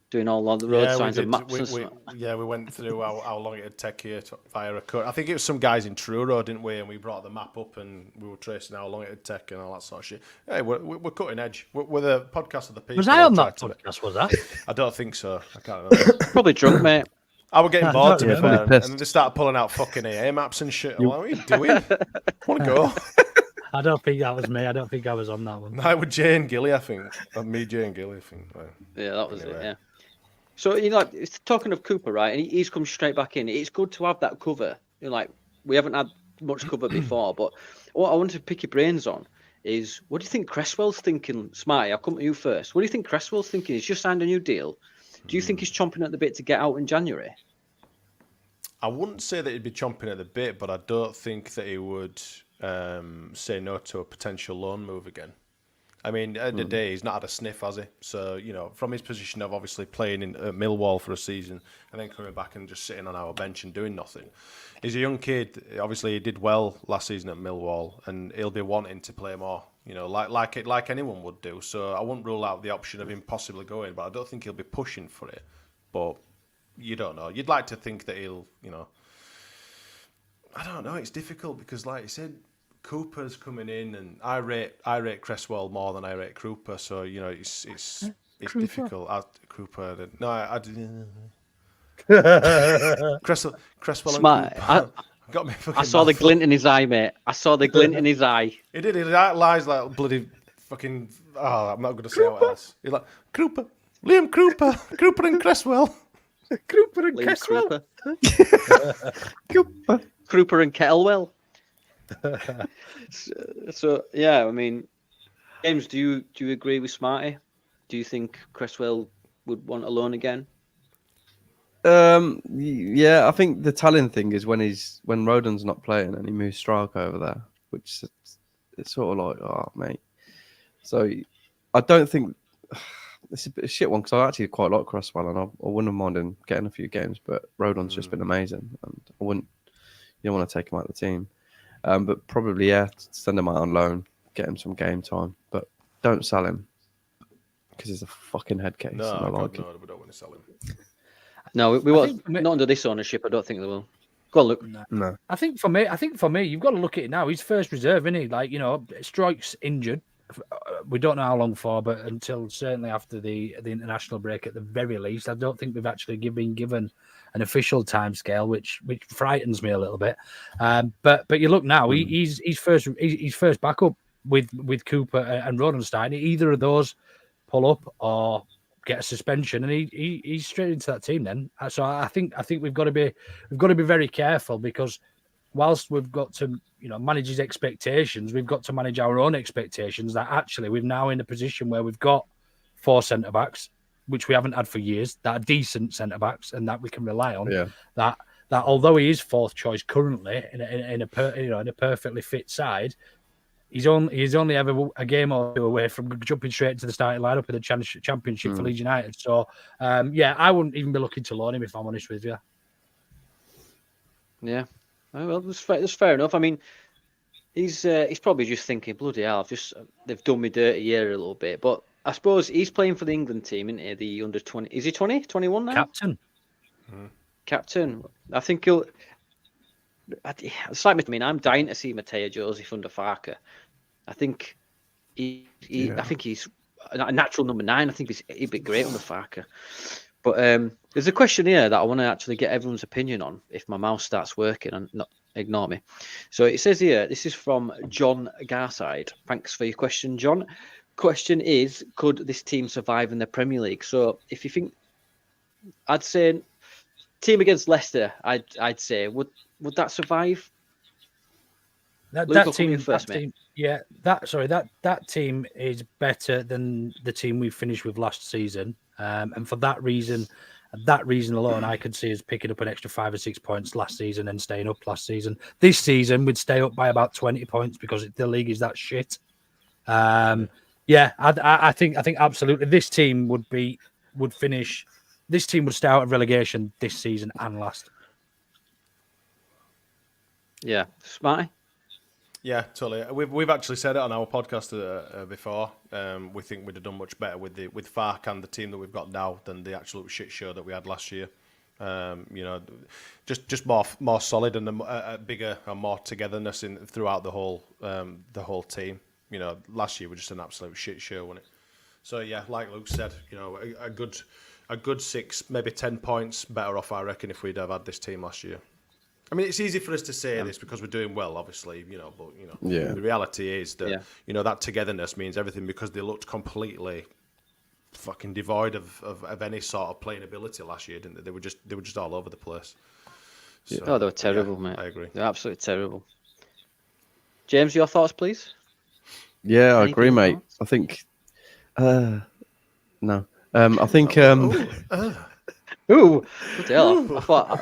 Doing all the road signs and maps and stuff.
We went through how long it would take here via a cut. I think it was some guys in Truro, didn't we? And we brought the map up and we were tracing how long it would take and all that sort of shit. Hey, we're cutting edge. We're the podcast of the people.
Was I on that podcast? Was I?
I don't think so. I can't remember.
Probably drunk, mate.
I was getting bored, to be fair. And
pissed.
they started pulling out fucking AA maps and shit. I'm like, what are you doing? Want to go?
I don't think that was me. I don't think I was on that one.
No, with Jay and Gilly, I think. Me, Jay and Gilly, I think. Well,
Yeah, that was
anyway.
it, yeah. So, it's talking of Cooper, right? And he's come straight back in. It's good to have that cover. We haven't had much cover before, but what I want to pick your brains on is, what do you think Cresswell's thinking? Smarty, I'll come to you first. What do you think Cresswell's thinking? He's just signed a new deal. Do you think he's chomping at the bit to get out in January?
I wouldn't say that he'd be chomping at the bit, but I don't think that he would say no to a potential loan move again. I mean, at the end of the day, he's not had a sniff, has he? So, from his position of obviously playing in Millwall for a season and then coming back and just sitting on our bench and doing nothing. He's a young kid. Obviously, he did well last season at Millwall and he'll be wanting to play more, like anyone would do. So I wouldn't rule out the option of him possibly going, but I don't think he'll be pushing for it. But you don't know. You'd like to think that he'll, I don't know. It's difficult because, like you said, Cooper's coming in, and I rate Cresswell more than I rate Cooper. So it's difficult. Cooper, no, I Cresswell.
Smart.
And Cooper got me.
I saw the glint in his eye, mate. I saw the glint in his eye.
He did. His lies like bloody fucking. Oh, I'm not going to say what else. He's like Krupa, Liam Krupa and Cresswell.
Cooper and
Liam
Cresswell.
Krupa. Krupa and Kettlewell. So yeah, I mean, James, do you agree with Smarty? Do you think Cresswell would want a loan again?
Yeah, I think the telling thing is when Rodon's not playing and he moves Strike over there, which it's sort of like, oh mate. So I don't think it's a bit of a shit one because I actually quite like Cresswell and I wouldn't have minded getting a few games, but Rodon's just been amazing and you don't want to take him out of the team. But probably send him out on loan, get him some game time, but don't sell him because he's a fucking head case.
No,
and I like
no, we don't want to sell him.
No, we won't. Not under this ownership. I don't think they will. Go on, Luke.
No.
I think for me, you've got to look at it now. He's first reserve, isn't he? Like, Strike's injured. We don't know how long for, but until certainly after the international break at the very least. I don't think we've actually been given an official timescale, which frightens me a little bit. But you look now, he's first backup with Cooper and Rodenstein. Either of those pull up or get a suspension, and he's straight into that team then. So I think we've got to be very careful because whilst we've got to manage his expectations, we've got to manage our own expectations. That actually we're now in a position where we've got 4 centre backs, which we haven't had for years, that are decent centre backs and that we can rely on.
Yeah.
That although he is 4th choice currently in a perfectly fit side, he's only ever a game or two away from jumping straight into the starting lineup in the championship for Leeds United. So I wouldn't even be looking to loan him if I'm honest with you.
Yeah. Well, that's fair enough. I mean, he's probably just thinking, bloody hell, they've done me dirty here a little bit. But I suppose he's playing for the England team, isn't he? The under 20. Is he 20? 21 now?
Captain.
Captain. I think he'll. It's like, I mean, I'm dying to see Mateo Joseph under Farker. I think I think he's a natural number 9. I think he'd be great under Farker. But there's a question here that I want to actually get everyone's opinion on if my mouse starts working and not ignore me. So it says here, this is from John Garside. Thanks for your question, John. Question is, could this team survive in the Premier League? So if you think, I'd say team against Leicester, I'd say, would that survive?
That team is better than the team we finished with last season. And for that reason alone, I could see us picking up an extra 5 or 6 points last season and staying up last season. This season, we'd stay up by about 20 points because the league is that shit. I think absolutely this team would finish. This team would stay out of relegation this season and last.
Yeah, Smarty.
Yeah, totally. We've actually said it on our podcast before. We think we'd have done much better with Fark and the team that we've got now than the absolute shit show that we had last year. Just more solid and a bigger and more togetherness throughout the whole team. Last year was just an absolute shit show, wasn't it? So yeah, like Luke said, a good 6, maybe 10 points better off, I reckon, if we'd have had this team last year. I mean, it's easy for us to say this because we're doing well, obviously, but the reality is that that togetherness means everything because they looked completely fucking devoid of any sort of playing ability last year, didn't they? They were just all over the place. So,
they were terrible, mate.
I agree.
They're absolutely terrible. James, your thoughts, please?
Yeah, I agree, mate. I think no. I think
Ooh, bloody hell. I thought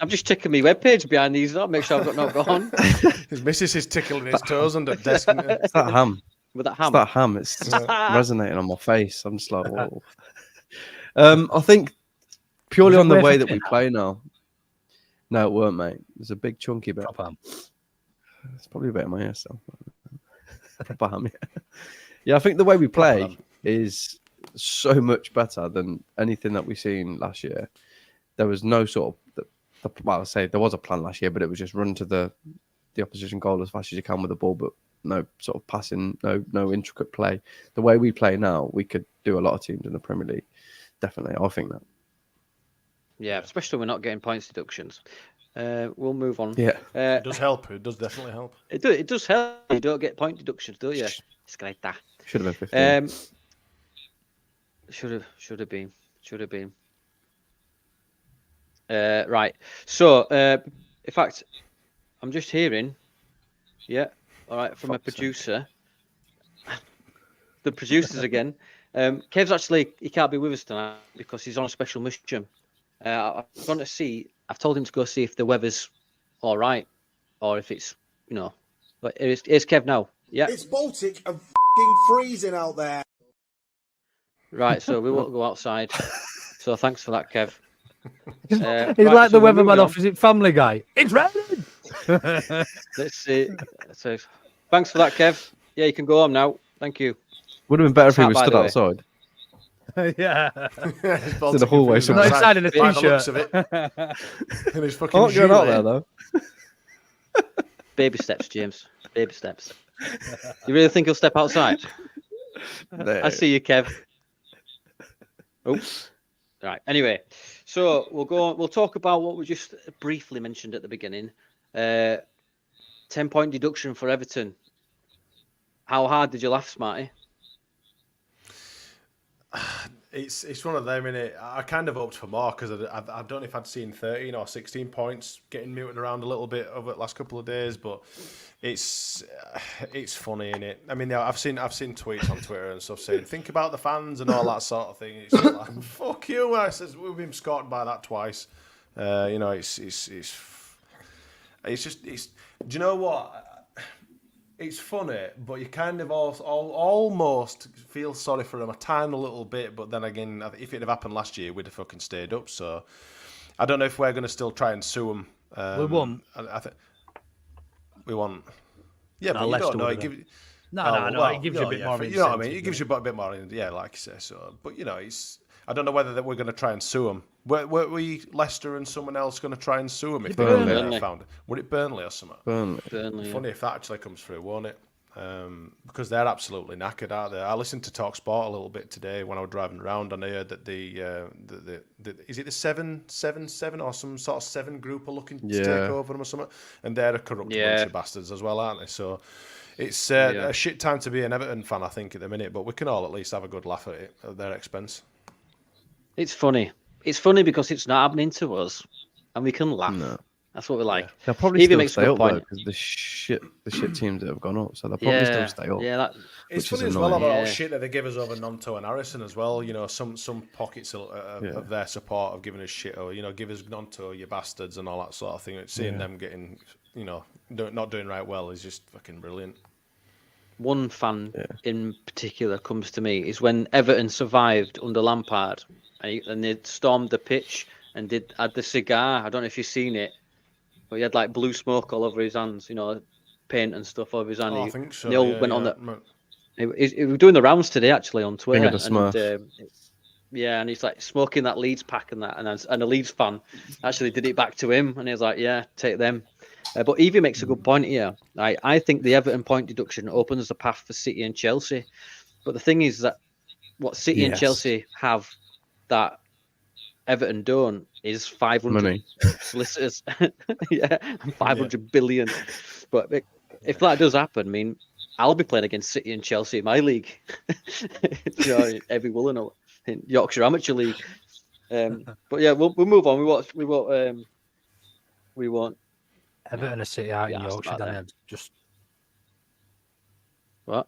I'm just checking my webpage behind these up, make sure I've got no gone.
His missus is tickling his toes under the desk.
It's that ham.
With that ham.
It's that ham. It's just resonating on my face. I'm just like, whoa. I think purely on the way that we play now. No, it weren't, mate. There's a big chunky bit. It's probably a bit of my hair still. Proper ham, yeah. Yeah, I think the way we play is so much better than anything that we've seen last year. There was no sort of, I'll say there was a plan last year, but it was just run to the opposition goal as fast as you can with the ball, but no sort of passing, no intricate play. The way we play now, we could do a lot of teams in the Premier League. Definitely, I think that.
Yeah, especially when we're not getting points deductions. We'll move on.
Yeah,
it does help. It does definitely help.
It does help. You don't get point deductions, do you? Escaleta.
Should have been 15.
Should have been. Right. So, in fact, I'm just hearing. Yeah. All right. From a producer. The producers again. Kev's actually he can't be with us tonight because he's on a special mission. I've gone to see. I've told him to go see if the weather's all right, or if it's But here's Kev now. Yeah.
It's Baltic and f***ing freezing out there.
Right. So we won't go outside. So thanks for that, Kev.
He's
Right,
like
so
the
we're moving
weatherman
on.
off. Is it Family Guy? It's raining.
Let's see. So thanks for that, Kev. Yeah, you can go home now. Thank you.
Would have been better if he
Sat
was
by
stood
the way.
outside.
Yeah.
In the hallway
He's
somewhere.
Not inside in a
by the looks
t-shirt.
of it. And his fucking
I'm not going out
gilet.
there though.
Baby steps, James. Baby steps. You really think he'll step outside?
No.
I see you, Kev. Oops. Right. Anyway, so we'll go on. We'll talk about what we just briefly mentioned at the beginning. 10-point deduction for Everton. How hard did you laugh, Smarty?
It's one of them, innit? I kind of hoped for more because I don't know if I'd seen 13 or 16 points getting muted around a little bit over the last couple of days, but it's funny, innit? I mean, I've seen tweets on Twitter and stuff saying think about the fans and all that sort of thing. It's like fuck you. I says we've been scored by that twice. It's just do you know what? It's funny, but you kind of almost feel sorry for them a tiny little bit. But then again, if it had happened last year, we'd have fucking stayed up. So I don't know if we're going to still try and sue them.
We won't.
I think we won't. Yeah,
No,
but you
Leicester
don't know.
would
It
have.
gives,
No. It gives you a bit more.
You know what I mean? It gives you a bit more. Yeah, like you say. So, but I don't know whether we're going to try and sue them. Were we Leicester and someone else going to try and sue them if they
Burnley.
found it? Would it Burnley or something?
Burnley.
Funny if that actually comes through, won't it? Because they're absolutely knackered, aren't they? I listened to Talk Sport a little bit today when I was driving around, and I heard that the is it the 777 or some sort of 7 group are looking to take over them or something, and they're a corrupt bunch of bastards as well, aren't they? So it's a shit time to be an Everton fan, I think, at the minute. But we can all at least have a good laugh at it at their expense.
It's funny. It's funny because it's not happening to us, and we can laugh.
No.
That's what we like.
They'll probably
Evie
still
makes a
stay
good
up though,
point.
because the shit teams that have gone up, so they'll probably still stay up.
Yeah,
It's
which is
funny as well
annoying.
about shit that they give us over Nonto and Harrison as well. You know, some pockets of their support of giving us shit, or give us Nonto, you bastards, and all that sort of thing. Seeing them getting, not doing right well is just fucking brilliant.
one fan in particular comes to me is when Everton survived under Lampard, and they stormed the pitch and had the cigar. I don't know if you've seen it, but he had like blue smoke all over his hands, paint and stuff over his hand.
I think so.
They all went on the. He was doing the rounds today actually on Twitter.
Finger to Smurf.
And he's like smoking that Leeds pack and that, and a Leeds fan actually did it back to him, and he was like, "Yeah, take them." But Evie makes a good point here. I think the Everton point deduction opens the path for City and Chelsea. But the thing is that what City and Chelsea have that Everton don't is 500
money.
solicitors. And 500 billion. But if that does happen, I mean, I'll be playing against City and Chelsea in my league. Every Willen in Yorkshire Amateur League. But yeah, we'll move on. We won't.
Everton are City out in
Yeah,
Yorkshire.
about
Daniel. Just
what?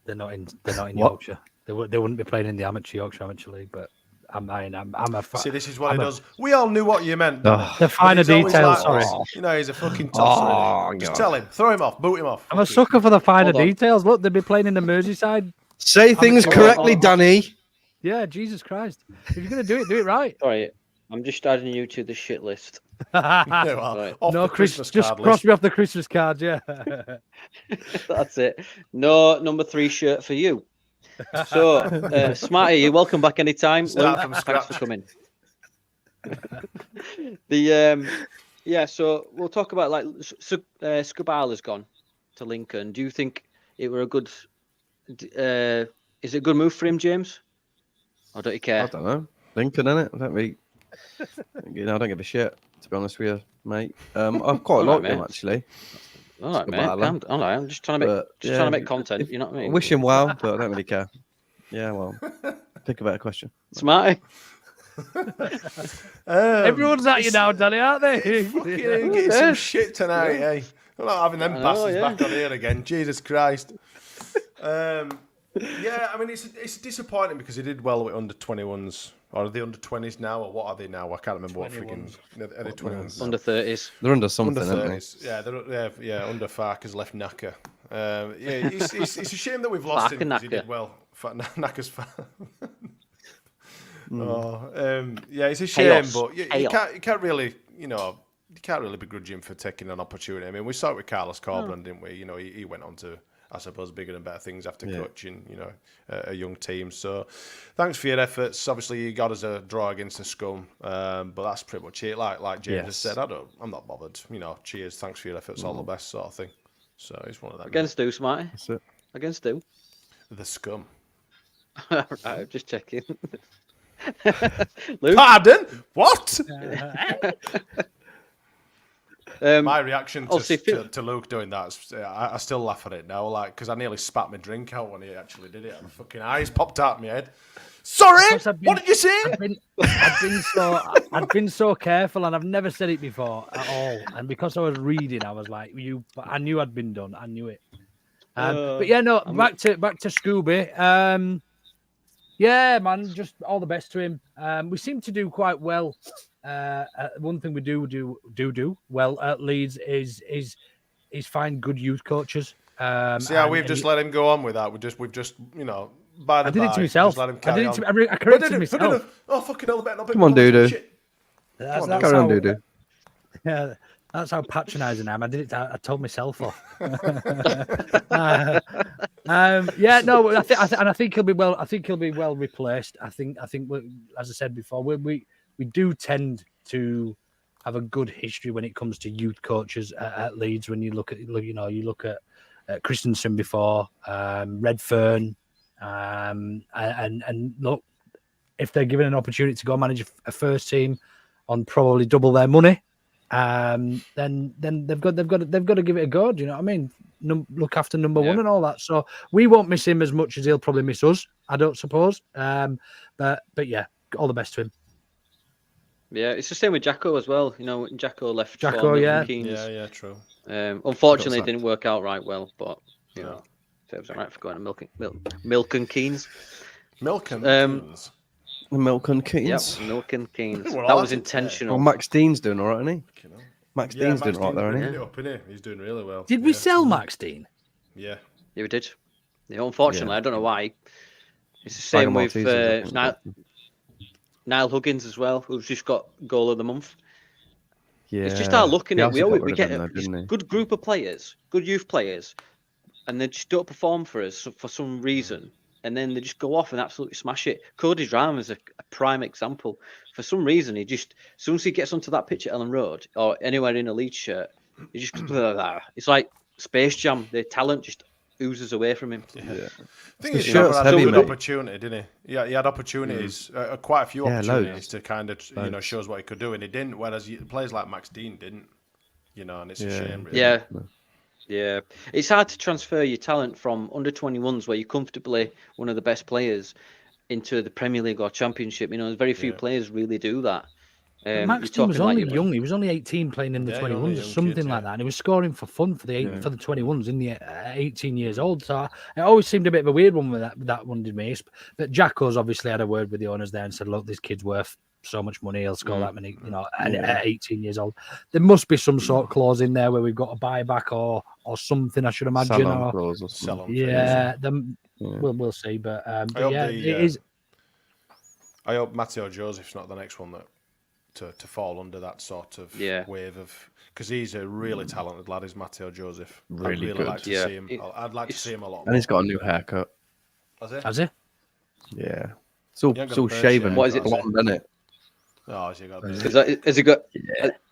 they're not in
What?
Yorkshire. They wouldn't be playing in the Yorkshire Amateur League. But I'm a fan.
See, this is what he does. We all knew what you meant.
The finer
But he's always
details.
like,
Sorry,
he's a fucking tosser. Just tell him, throw him off, boot him off.
I'm a
Fuck
sucker for the finer
Hold on.
details. Look, they'd be playing in the Merseyside.
Say things
Hold
correctly,
on.
Danny.
Yeah, Jesus Christ! If you're gonna do it right.
Sorry, I'm just adding you to the shit list.
Yeah, well,
Right.
off
No,
the
Chris,
Christmas
just
card
cross
list.
me off the Christmas cards. Yeah.
That's it. No number 3 shirt for you. So, Smarty, you're welcome back anytime.
Start
Luke,
from
thanks for
scratch.
coming. So we'll talk about like Skubala's gone to Lincoln. Do you think it were a good? Is it a good move for him, James? Or don't you
I
care?
don't know. Lincoln, innit? I don't give a shit, to be honest with you, mate. I quite
All right,
like him,
mate.
actually.
All right,
Good
mate.
battle.
All right, I'm just trying to make
But,
trying to
yeah,
make content.
if-
You know what I
I
mean?
wish him well, but I don't really care. Yeah, well, pick a better question.
Smarty.
Everyone's at you now, Danny, aren't they?
Fucking getting some shit tonight, eh? We're not having them
I know,
bastards
yeah.
back on here again. Jesus Christ. Yeah, I mean, it's disappointing because he did well with under 21s. Or are they under 20s now, or what are they now? I can't remember what freaking. Are they 21s?
Under 30s.
They're under something,
Under
aren't they?
30s. Yeah, under Farker's left Knacker. Yeah, it's a shame that we've lost him because he did well. Knacker's yeah, it's a shame,
Chaos.
but you can't really, you can't really begrudge him for taking an opportunity. I mean, we saw it with Carlos Corbin, didn't we? He went on to, I suppose, bigger and better things after coaching, a young team. So, thanks for your efforts. Obviously, you got us a draw against the Scum, but that's pretty much it. Like James has said, I'm not bothered. Cheers, thanks for your efforts, all the best, sort of thing. So it's one of them.
Against who, Smarty?
That's it.
Against who?
The Scum.
Right, I'm just checking. Luke?
Pardon? What? My reaction to Luke doing that, I still laugh at it now, because I nearly spat my drink out when he actually did it. And my fucking eyes popped out of my head. Sorry, what did you say?
I'd been so careful, and I've never said it before at all. And because I was reading, I was like, I knew I'd been done. I knew it. But yeah, no, back to Scooby. Yeah, man, just all the best to him. We seem to do quite well. One thing we do well at Leeds is find good youth coaches.
See how we've just let him go on with that. We've just by the
I did it to myself.
Let him carry on.
I corrected myself.
Oh fucking hell!
Come on, Doo-Doo.
That's
Carry on, Doo-Doo.
Yeah, that's how patronising I am. I did it. I told myself off. Yeah, no, I think he'll be well. I think he'll be well replaced. I think, as I said before, we do tend to have a good history when it comes to youth coaches at Leeds. When you look at Christensen before, Redfern, and look, if they're given an opportunity to go manage a first team on probably double their money, then they've got to give it a go. Do you know what I mean? Look after number one and all that. So we won't miss him as much as he'll probably miss us, I don't suppose. But yeah, all the best to him.
Yeah, it's the same with Jacko as well. When Jacko left.
Jacko, yeah.
Yeah, true.
Unfortunately, it didn't work out right well, but so it was all right for going to Milk and Keynes.
Milk and Keynes.
Milk and Keynes.
Yep, Milk and Keynes. That was intentional.
Well, Max Dean's doing all right, isn't he? Max Dean's doing all right there, isn't he?
He's doing really well.
Did we sell Max Dean?
Yeah.
Yeah, we did. Yeah, unfortunately, I don't know why. It's the same with Niall Huggins as well, who's just got goal of the month.
Yeah.
It's just our luck in it. We get
a
a good group of players, good youth players, and they just don't perform for us for some reason. And then they just go off and absolutely smash it. Cody Dram is a prime example. For some reason, he just, as soon as he gets onto that pitch at Ellen Road or anywhere in a Leeds shirt, he just, it's like Space Jam. The talent just oozes away from him.
Yeah. I think he had a good opportunity, didn't he? Yeah, he had opportunities, quite a few opportunities to kind of, show us what he could do, and he didn't. Whereas players like Max Dean didn't, and it's a shame. Really.
Yeah. Yeah, it's hard to transfer your talent from under 21s, where you're comfortably one of the best players, into the Premier League or Championship. There's very few players really do that.
Max Dean was only young. He was only 18 playing in the 21s or something like that. And he was scoring for fun for the 21s in the 18 years old. So it always seemed a bit of a weird one with that one did me. But Jacko's obviously had a word with the owners there and said, look, this kid's worth so much money, he'll score that many, at 18 years old. There must be some sort of clause in there where we've got a buyback or something, I should imagine. We'll see. But it is.
I hope Matteo Joseph's not the next one to fall under that sort of wave of, because he's a really talented lad. Is Matteo Joseph?
Really good.
Like to see him. I'd like to see him a lot.
And he's got a new haircut.
Has he?
Yeah. It's all shaven.
What is it?
Blonde, isn't it?
Oh, has he got?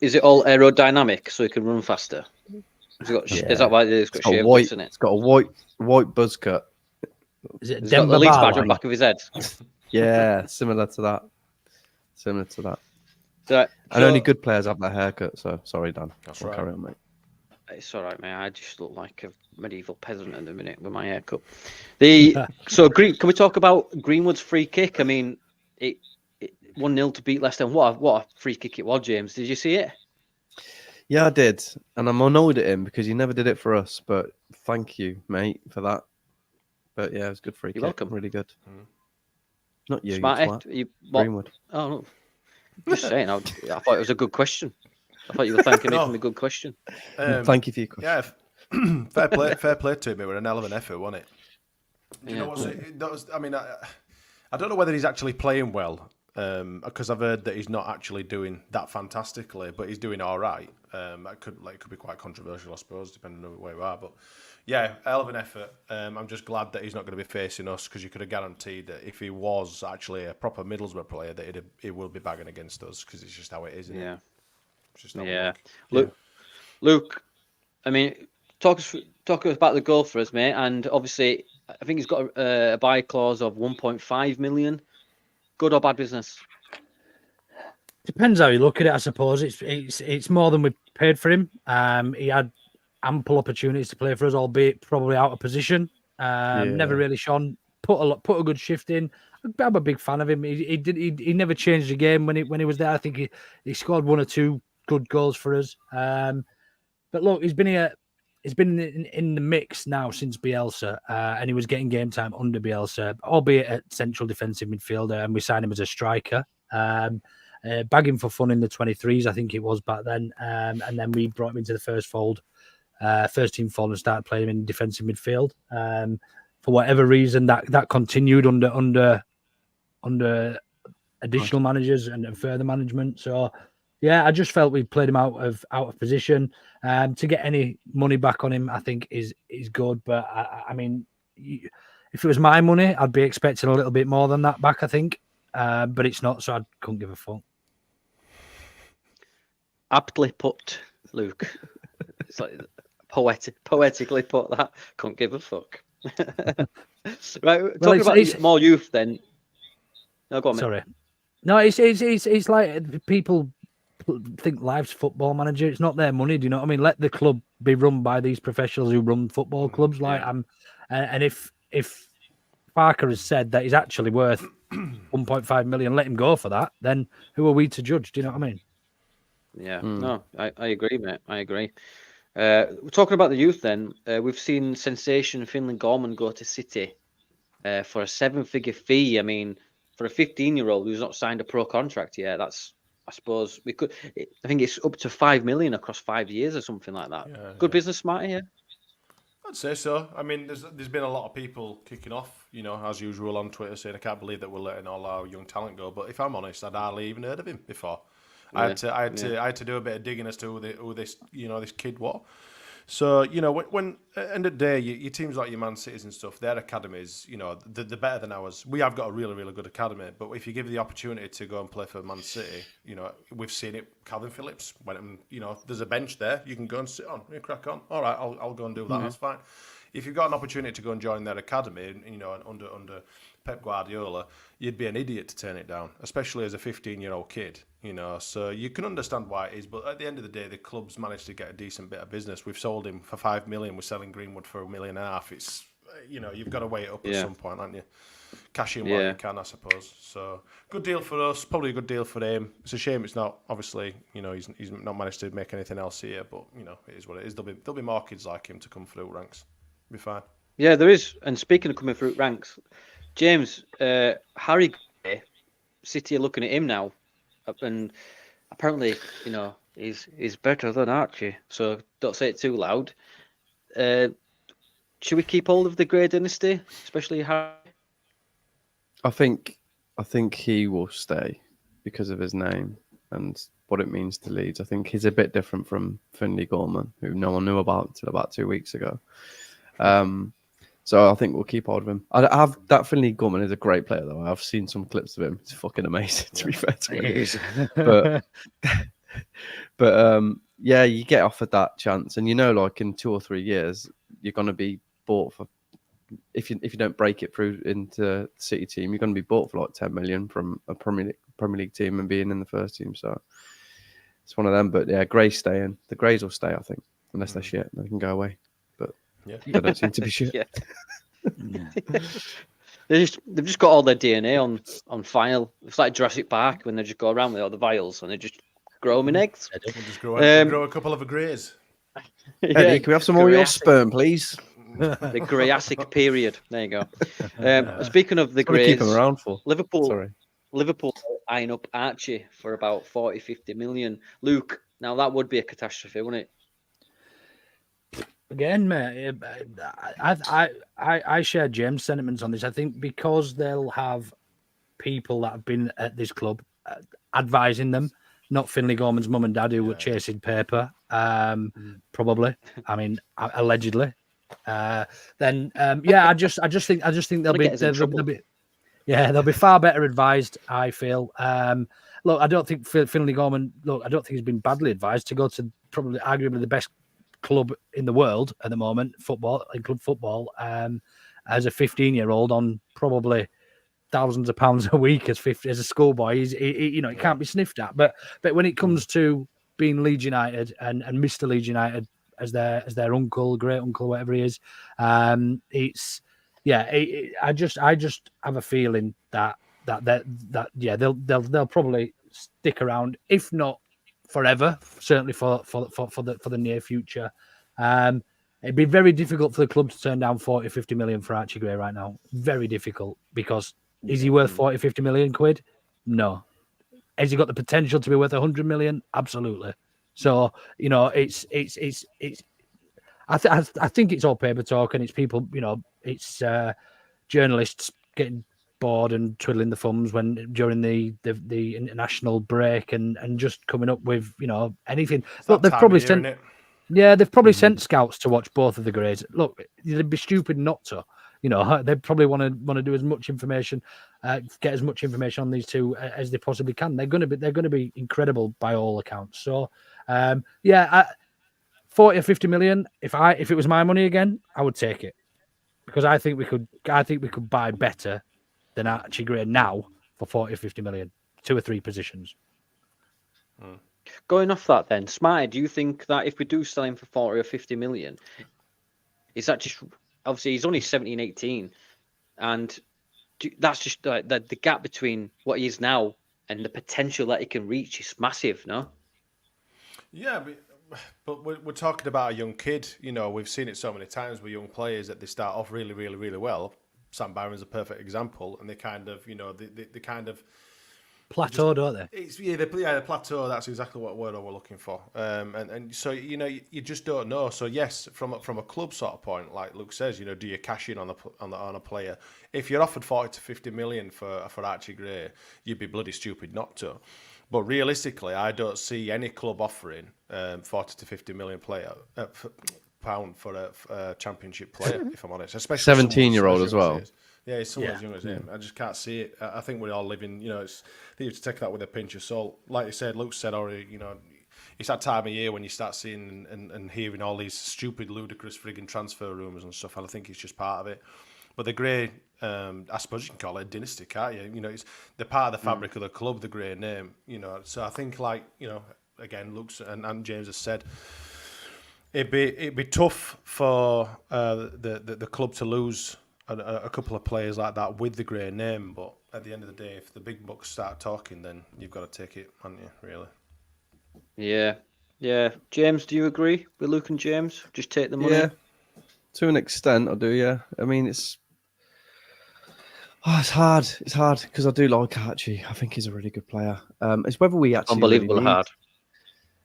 Is it all aerodynamic so he can run faster? Is that why it's got shaved bits in it?
It's got a white buzz cut.
Is it
He's got the Leeds badge on the back of his head?
Yeah, similar to that.
So,
and only good players have that haircut. So sorry, Dan.
That's
We'll
right.
carry on, mate.
It's all right, mate. I just look like a medieval peasant at the minute with my haircut. So Green, can we talk about Greenwood's free kick? I mean, it 1-0 to beat Leicester. What a free kick it was, James. Did you see it?
Yeah, I did, and I'm annoyed at him because he never did it for us. But thank you, mate, for that. But yeah, it was a good free kick.
welcome.
Really good. Not you,
Smarty.
you twat.
What?
Greenwood.
Oh, no. Just saying. I thought it was a good question. I thought you were thanking me for my good question.
Thank you for your question.
Yeah, fair play to him. It was an hell of an effort, wasn't it? Do you know what? I mean, I don't know whether he's actually playing well, because I've heard that he's not actually doing that fantastically, but he's doing all right. That could be quite controversial, I suppose, depending on where you are. But yeah, hell of an effort. I'm just glad that he's not going to be facing us, because you could have guaranteed that if he was actually a proper Middlesbrough player, that he will be bagging against us, because it's just how it is, isn't it? It's just how it works.
Luke, I mean, talk us about the goal for us, mate. And obviously, I think he's got a buy clause of 1.5 million. Good or bad business?
Depends how you look at it, I suppose. It's more than we paid for him. He had ample opportunities to play for us, albeit probably out of position. Never really shone. Put a good shift in. I'm a big fan of him. He never changed the game when he was there. I think he scored 1 or 2 good goals for us. But look, he's been here. He's been in the mix now since Bielsa, and he was getting game time under Bielsa, albeit at central defensive midfielder, and we signed him as a striker. Bagging for fun in the 23s, I think it was back then, and then we brought him into the first team fold, and started playing him in defensive midfield. For whatever reason, that continued under additional managers and further management. So yeah, I just felt we played him out of position. To get any money back on him, I think is good. But I mean, if it was my money, I'd be expecting a little bit more than that back, I think. But it's not, so I couldn't give a fuck.
Aptly put, Luke. It's like poetically put that. Couldn't give a fuck. Right, talking about more youth then. No, go on,
sorry. No, it's like people think life's Football Manager. It's not their money. Do you know what I mean? Let the club be run by these professionals who run football clubs. And if Parker has said that he's actually worth 1.5 million, let him go for that. Then who are we to judge? Do you know what I mean?
Yeah, no, I agree, mate. I agree. We're talking about the youth then. We've seen sensation Finlay Gorman go to City for a 7-figure fee. I mean, for a 15-year-old who's not signed a pro contract yet, that's, I suppose, I think it's up to 5 million across 5 years or something like that. Good business, Smarty, yeah?
I'd say so. I mean, there's been a lot of people kicking off, as usual, on Twitter saying, I can't believe that we're letting all our young talent go. But if I'm honest, I'd hardly even heard of him before. I had to do a bit of digging as to who this kid was. So, when at the end of the day, your teams like your Man Cities and stuff, their academies, they're better than ours. We have got a really, really good academy, but if you give the opportunity to go and play for Man City, we've seen it. Calvin Phillips went and, there's a bench there. You can go and sit on. You crack on. All right, I'll go and do that. Mm-hmm. That's fine. If you've got an opportunity to go and join their academy, under Pep Guardiola, you'd be an idiot to turn it down, especially as a 15-year-old kid. So you can understand why it is, but at the end of the day, the club's managed to get a decent bit of business. We've sold him for 5 million. We're selling Greenwood for $1.5 million. It's, you've got to weigh it up at some point, haven't you? Cash in while you can, I suppose. So good deal for us, probably a good deal for him. It's a shame it's not, obviously, he's not managed to make anything else here, but it is what it is. There'll be more kids like him to come through ranks. Be fine.
Yeah, there is. And speaking of coming through ranks, James, Harry, City are looking at him now, and apparently, he's better than Archie. So don't say it too loud. Should we keep hold of the Grey dynasty, especially Harry?
I think he will stay because of his name and what it means to Leeds. I think he's a bit different from Finlay Gorman, who no one knew about until about 2 weeks ago. So I think we'll keep hold of him. I have that Finlay Gorman is a great player though. I've seen some clips of him. It's fucking amazing to be fair to him. But yeah, you get offered that chance, and like in 2 or 3 years you're going to be bought for. If you don't break it through into the City team, you're going to be bought for like 10 million from a Premier League team and being in the first team. So it's one of them. But yeah, Gray's staying. The Greys will stay, I think. unless they're shit, they can go away. But
Yeah.
they don't seem to be shit.
Yeah. They've just got all their DNA on file. It's like Jurassic Park when they just go around with all the vials and they just grow them in eggs.
We'll just grow a couple of Greys.
Eddie, can we have some more of your sperm, please?
The Greyasic period. There you go. Speaking of the
What do we
Greys,
keep them around for?
Liverpool eyeing up Archie for about 40-50 million. Luke, now that would be a catastrophe, wouldn't it?
Again, mate, I share James' sentiments on this. I think because they'll have people that have been at this club advising them, not Finley Gorman's mum and dad who were chasing paper, probably. I mean, allegedly. I just think they'll be far better advised. I feel. Look, I don't think Finley Gorman. Look, I don't think he's been badly advised to go to probably arguably the best club in the world at the moment, club football. As a 15-year-old on probably thousands of pounds a week as a schoolboy, he can't be sniffed at. But when it comes to being Leeds United and Mr. Leeds United as their uncle, great uncle, whatever he is, I just have a feeling that they'll probably stick around, if not forever, certainly for the near future. It'd be very difficult for the club to turn down 40-50 million for Archie Gray right now. Very difficult, because is he worth 40-50 million quid? No. Has he got the potential to be worth 100 million? Absolutely. So, it's I think it's all paper talk, and it's people, it's journalists getting bored and twiddling the thumbs during the international break and just coming up with anything. Look, they've probably sent scouts to watch both of the Greys. Look, they'd be stupid not to. They probably want to do as much information, get as much information on these two as they possibly can. They're going to be incredible by all accounts. So 40 or 50 million. If it was my money again, I would take it, because I think we could buy better than Archie Gray now for 40 or 50 million, 2 or 3 positions.
Going off that then, Smarty, do you think that if we do sell him for 40 or 50 million, is that just, obviously he's only 17, 18, and that's just the gap between what he is now and the potential that he can reach is massive, no?
Yeah, but we're talking about a young kid. We've seen it so many times with young players that they start off really, really, really well. Sam Byron's a perfect example, and they kind of, they kind of
plateau, don't they?
The plateau. That's exactly what word we're looking for. And so you just don't know. So yes, from a club sort of point, like Luke says, do you cash in on a player? If you're offered 40 to 50 million for Archie Gray, you'd be bloody stupid not to. But realistically, I don't see any club offering 40 to 50 million pound for a championship player, if I'm honest. Especially
17-year-old as well.
Yeah, he's someone as young as him. I just can't see it. I think we're all living, I think you have to take that with a pinch of salt. Like you said, Luke said already, it's that time of year when you start seeing and hearing all these stupid, ludicrous frigging transfer rumours and stuff, and I think it's just part of it. But the Grey, I suppose you can call it a dynasty, can't you? They're part of the fabric of the club, the Grey name, So I think, again, Luke's and James has said, it'd be tough for the club to lose a couple of players like that with the Grey name. But at the end of the day, if the big bucks start talking, then you've got to take it, haven't you, really?
Yeah. James, do you agree with Luke and James? Just take the money?
Yeah, to an extent, I do, yeah. I mean, it's hard. It's hard because I do like Archie. I think he's a really good player. It's whether we actually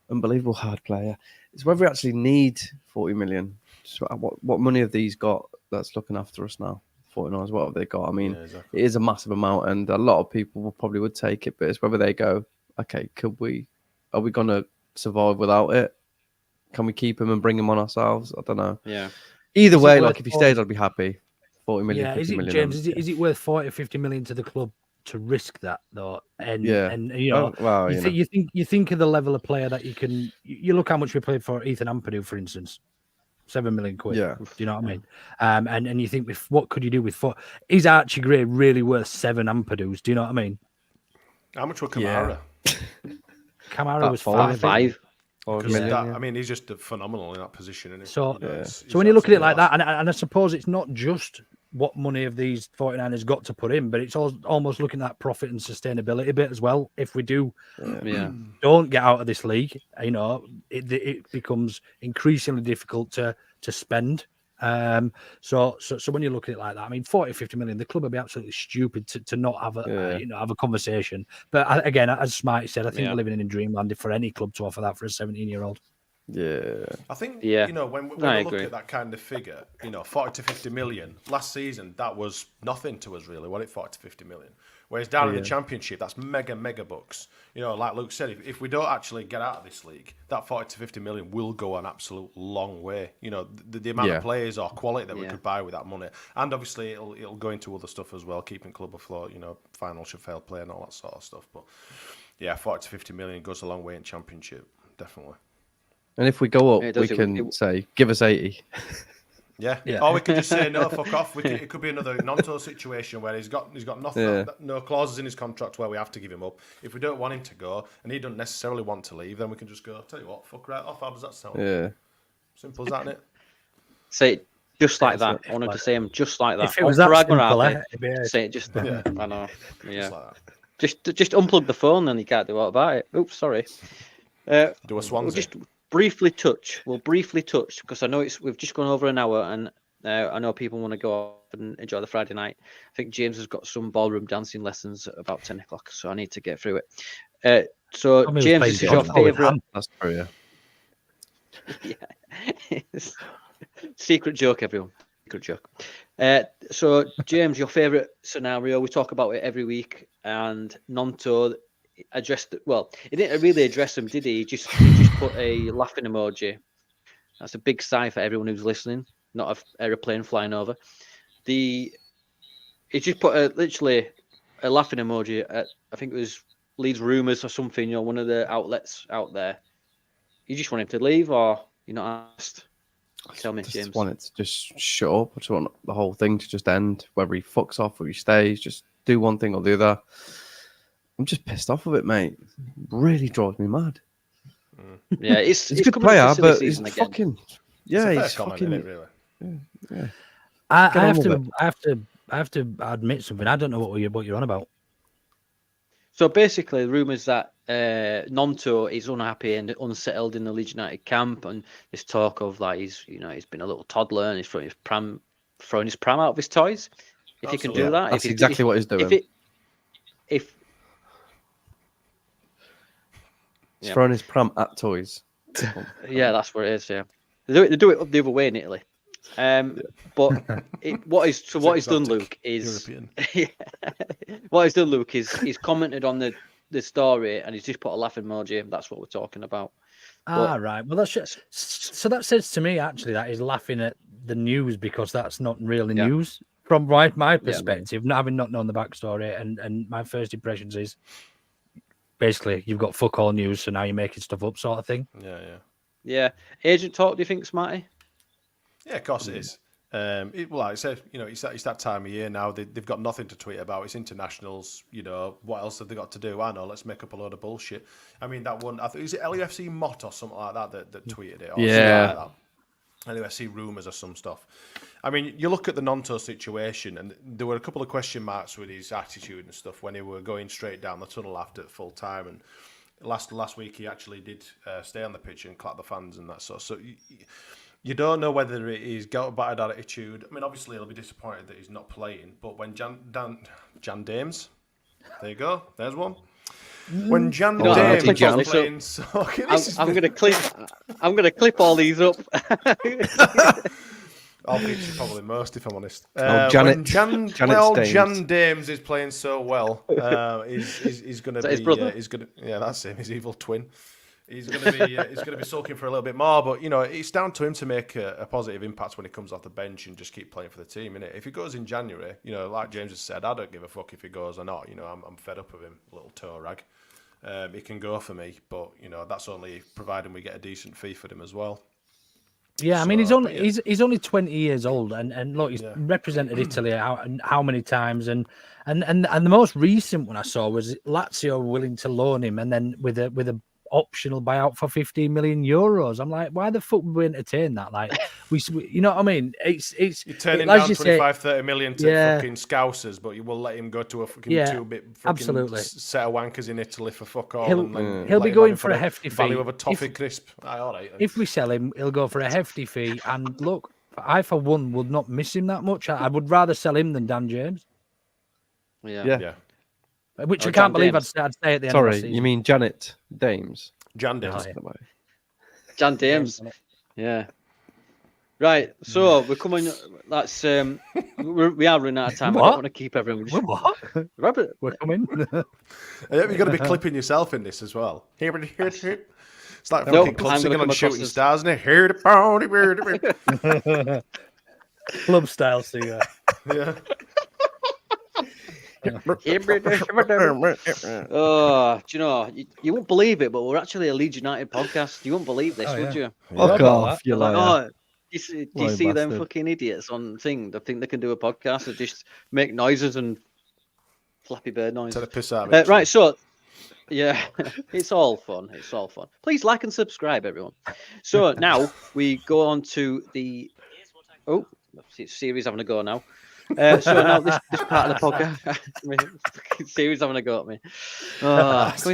unbelievable hard player. It's whether we actually need 40 million. So what money have these got that's looking after us now? 49ers, what have they got? I mean, exactly. It is a massive amount, and a lot of people probably would take it, but it's whether they go, okay, are we going to survive without it? Can we keep him and bring him on ourselves? I don't know.
Yeah.
Either way, if he stays, I'd be happy. 40 million,
yeah,
50 million.
James, is it worth 40 or 50 million to the club to risk that, though? And you think of the level of player that you can. You look how much we played for Ethan Ampadu, for instance. 7 million quid.
Yeah.
Do you know what I mean? And you think, what could you do with 4? Is Archie Gray really worth 7 Ampadus? Do you know what I mean?
How much were Kamara?
Kamara was
5.
Because
million,
that,
yeah.
I mean, he's just phenomenal in that position. Isn't he?
So,
It's
so when you look at it like
absolutely
that, and I suppose it's not just what money have these 49ers got to put in, but it's almost looking at profit and sustainability bit as well. If we don't get out of this league, it becomes increasingly difficult to spend. So when you look at it like that, I mean, 40-50 million, the club would be absolutely stupid to not have have a conversation. But again, as Smarty said, I think we're living in dreamland for any club to offer that for a 17-year-old.
Yeah.
I think,
Yeah.
when we look at that kind of figure, 40 to 50 million, last season, that was nothing to us, really, wasn't it, 40 to 50 million? Whereas down in the Championship, that's mega bucks. Like Luke said, if we don't actually get out of this league, that 40 to 50 million will go an absolute long way. The amount of players or quality that we could buy with that money. And obviously, it'll go into other stuff as well, keeping club afloat, financial fair play and all that sort of stuff. But, yeah, 40 to 50 million goes a long way in Championship, definitely.
And if we go up,
It
we
does,
can say, give us 80.
Yeah. Or we could just say no, fuck off. It could be another Nonto situation where he's got nothing, no clauses in his contract where we have to give him up. If we don't want him to go and he doesn't necessarily want to leave, then we can just go, tell you what, fuck right off. How does that sound?
Yeah.
Simple as that, innit?
Say it just like that. I wanted to say him just like that.
If it was that simple,
say it just. I know. Yeah.
Just like that.
Just unplug the phone, and you can't do what about it. Oops, sorry.
Do a Swansea.
We'll just briefly touch. Because I know we've just gone over an hour, and I know people want to go off and enjoy the Friday night. I think James has got some ballroom dancing lessons at about 10 o'clock, so I need to get through it. So James, this is your favourite.
That's true,
Yeah. Secret joke, everyone. Secret joke. So James, your favourite scenario? We talk about it every week, and Nonto addressed it. Well, he didn't really address them, did he? He just put a laughing emoji. That's a big sigh for everyone who's listening. Not an aeroplane flying over. He just put literally a laughing emoji at, I think it was Leeds Rumours or something, one of the outlets out there. You just want him to leave, or you're not asked? Tell me,
I
James.
just want it to just shut up. I just want the whole thing to just end. Whether he fucks off or he stays, just do one thing or the other. I'm just pissed off of it, mate. It really drives me mad.
Yeah, it's
He's a good
coming up to
player,
silly
but he's
season again.
fucking...
It's
Yeah,
a fair
he's
comment,
fucking...
isn't it, really?
Yeah.
I have to admit something. I don't know what you're on about.
So basically, rumours that Nonto is unhappy and unsettled in the Leeds United camp, and this talk of like he's been a little toddler and he's throwing his pram out of his toys. If he can do that,
That's exactly what he's doing.
He's
throwing his pram at toys.
Yeah, that's what it is. Yeah, they do it the other way in Italy. But what he's done, Luke, is what he's done, Luke, is he's commented on the story and he's just put a laughing emoji. That's what we're talking about.
Right. Well, so that says to me actually that he's laughing at the news because that's not really news from my perspective. Not having not known the backstory, and my first impressions is basically you've got fuck all news, so now you're making stuff up, sort of thing.
Yeah. Agent talk, do you think, Smarty?
Yeah, of course it is. Like I said, it's that time of year now. They've got nothing to tweet about. It's internationals. What else have they got to do? I know. Let's make up a load of bullshit. I mean, that one. I think is it LUFC Mott or something like that tweeted it. Or
yeah.
Like that. LUFC rumours or some stuff. I mean, you look at the Nonto situation, and there were a couple of question marks with his attitude and stuff when he were going straight down the tunnel after full time. And last week he actually did stay on the pitch and clap the fans and that sort. So. You don't know whether he's got a battered attitude. I mean, obviously he'll be disappointed that he's not playing. But when Jan Dames, there you go, there's one. When Jan Dames is playing,
I'm gonna clip all these up.
I'll feature probably most, if I'm honest.
Janet,
when Jan Dames is playing so well, he's going to be.
His brother?
That's him. His evil twin. He's going to be sulking for a little bit more, but it's down to him to make a positive impact when he comes off the bench and just keep playing for the team, innit? If he goes in January, like James has said, I don't give a fuck if he goes or not. I'm fed up of him, little toe rag. He can go for me, but that's only providing we get a decent fee for him as well.
Yeah, I mean he's only 20 years old, and look, he's represented Italy how many times, and the most recent one I saw was Lazio willing to loan him, and then with a optional buyout for 15 million euros. I'm like, why the fuck would we entertain that? Like, you know what I mean?
You're turning
as
down
you say,
30 million to fucking Scousers, but you will let him go to a fucking two-bit fucking
absolutely.
set of wankers in Italy for fuck all.
He'll be going for a hefty fee.
Value of a toffee crisp. All right.
If we sell him, he'll go for a hefty fee. And look, I for one would not miss him that much. I would rather sell him than Dan James.
Yeah.
Which I can't believe I'd say at the end of the
Sorry,
season.
you mean Janet Dames?
Jan Dames.
Jan Dames. Yeah. Right. So we're coming. That's we are running out of time. I don't want to keep everyone.
What?
Robert,
We're coming.
You're going to be clipping yourself in this as well. It's like
Nope,
fucking club
I'm
singing
gonna
on
come
Shooting
across as-
Stars, isn't it? Hear the party.
Club style singer.
Yeah.
Oh, do you know? You won't believe it, but we're actually a Leeds United podcast. You won't believe this, would you?
Fuck off, you
Like,
liar.
do you see them
bastard.
fucking idiots on thing that think they can do a podcast and just make noises and Flappy Bird noises?
Take the piss out of it.
Right, so yeah, it's all fun. It's all fun. Please like and subscribe, everyone. So now we go on to the Siri's having a go now. So now this part of the podcast, Siri's having a go at me.
Ask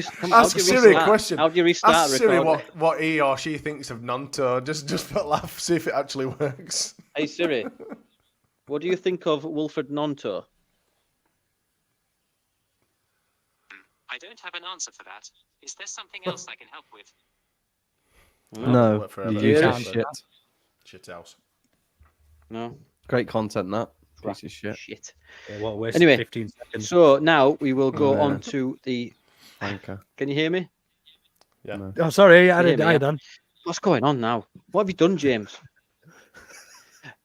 Siri a question.
How do you restart
Ask Siri
recording?
what he or she thinks of Nanto. Just for a laugh, see if it actually works.
Hey Siri, what do you think of Wilfred Nanto?
I don't have an answer for that. Is there something else I can help with?
No,
Work forever.
you
Yeah.
useless shit.
Shit house.
No.
Great content, that. Piece of shit.
Shit.
Yeah, what a waste
Anyway,
of 15 seconds.
So now we will go
Yeah.
on to the.
Wanker.
Can you hear me?
Yeah.
No.
Oh, sorry, I
Can you hear me, yeah?
done.
What's going on now? What have you done, James?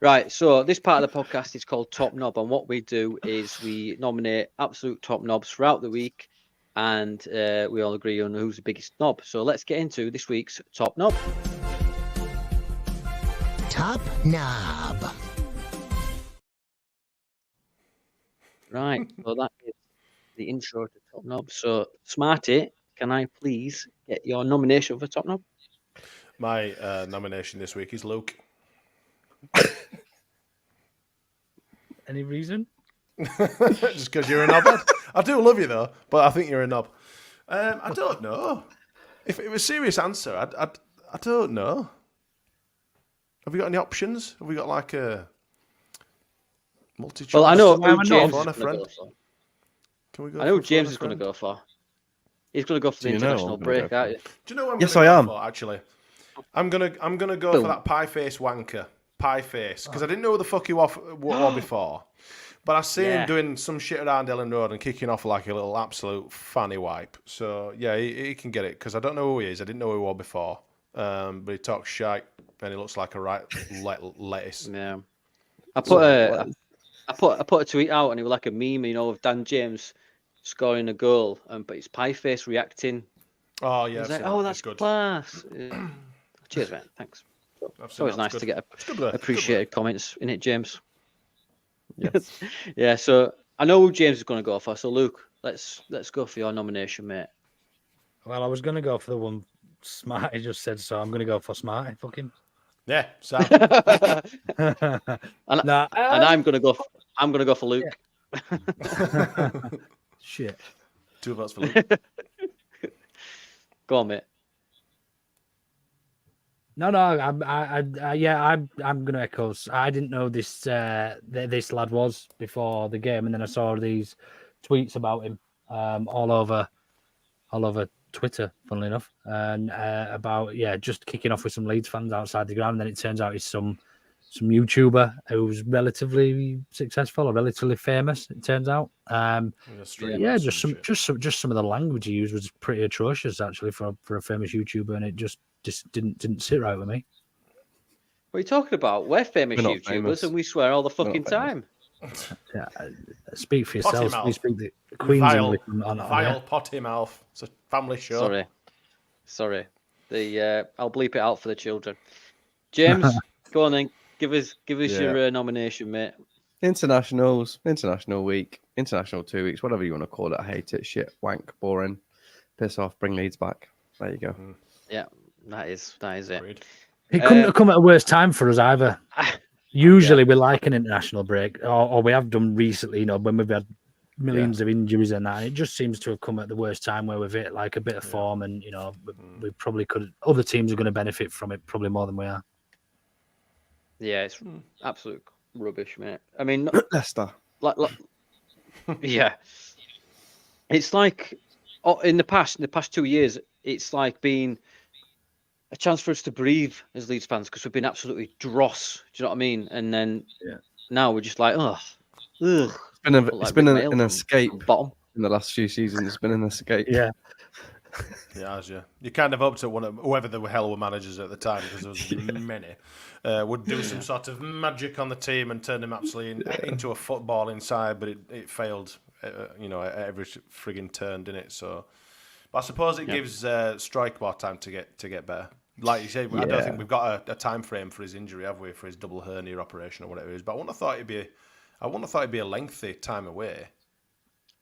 Right, so this part of the podcast is called Top Knob, and what we do is we nominate absolute top knobs throughout the week, and we all agree on who's the biggest knob. So let's get into this week's Top Knob.
Top Knob.
Right, so that is the intro to Top Knob. So, Smarty, can I please get your nomination for Top Knob?
My nomination this week is Luke.
Any reason?
Just because you're a knob. I do love you though, but I think you're a knob. I don't know. If it was a serious answer, I don't know. Have we got any options? Have we got like a multi-choice?
Well, I know
I'm
who
a
James
knob.
is going to go for.
Can we go?
I know
for
who James
phone
is
a
going to
friend?
go for. He's going to go for the
Do you know
international
what I'm gonna
break,
go
aren't you?
Do you know what I'm
Yes,
gonna
I
go
am.
for, actually? I'm gonna go
Boom.
for that pie face wanker. Pie face. Because I didn't know who the fuck he was before. But I seen
Yeah.
him doing some shit around Ellen Road and kicking off like a little absolute fanny wipe. So yeah, he can get it because I don't know who he is. I didn't know who he was before. But he talks shite and he looks like a right lettuce.
Yeah. I put a tweet out and it was like a meme, you know, of Dan James scoring a goal, but it's pie face reacting.
Oh
He's
yeah, I've
like,
seen
"Oh,
that.
that's
It's good.
class." Cheers, mate. Thanks.
I've
It's
seen
always
that.
nice
It's
to
good.
get
It's good work.
appreciated comments in it, James.
Yes.
Yeah. So I know who James is going to go for. So Luke, let's go for your nomination, mate.
Well, I was going to go for the one Smarty just said, so I'm going to go for Smarty. Fuck him.
Yeah, Sam.
And
Nah,
I'm going to go. I'm going to go for Luke.
shit.
2 votes for Luke.
Go on, mate.
No, I'm going to echo. I didn't know this this lad was before the game, and then I saw these tweets about him all over Twitter, funnily enough, and about just kicking off with some Leeds fans outside the ground. And then it turns out he's some YouTuber who's relatively successful or relatively famous. It turns out, just some of the language he used was pretty atrocious actually for a famous YouTuber, and it just didn't sit right with me.
What are you talking about? We're famous
We're not
YouTubers
famous.
and we swear all the
We're not
fucking time.
Yeah, speak for
Potty
yourselves.
mouth.
We speak the Queen's
Vile,
English on
vile potty mouth. It's a family show.
Sorry. I'll bleep it out for the children. James, go on then. Give us your nomination, mate.
Internationals, international week, international 2 weeks, whatever you want to call it. I hate it. Shit, wank, boring, piss off, bring Leeds back. There you go.
Yeah, that is it.
Agreed.
It couldn't have come at a worse time for us either. Usually we like an international break, or we have done recently, you know, when we've had millions of injuries and that. And it just seems to have come at the worst time where we've hit like a bit of form, and you know, we probably could. Other teams are going to benefit from it probably more than we are.
Yeah, it's absolute rubbish, mate. I mean,
Leicester.
like yeah, it's like in the past 2 years, it's like been a chance for us to breathe as Leeds fans because we've been absolutely dross. Do you know what I mean? And then now we're just like, ugh.
It's been an escape
bottom
in the last few seasons. It's been an escape.
Yeah.
Yeah, you kind of hoped that whoever the hell were managers at the time, because there was many, would do some sort of magic on the team and turn them absolutely into a footballing side, but it failed, you know, at every frigging turn, didn't it? So, but I suppose it gives Strike more time to get better. Like you say, I don't think we've got a time frame for his injury, have we? For his double hernia operation or whatever it is. But I wouldn't have thought it'd be a lengthy time away.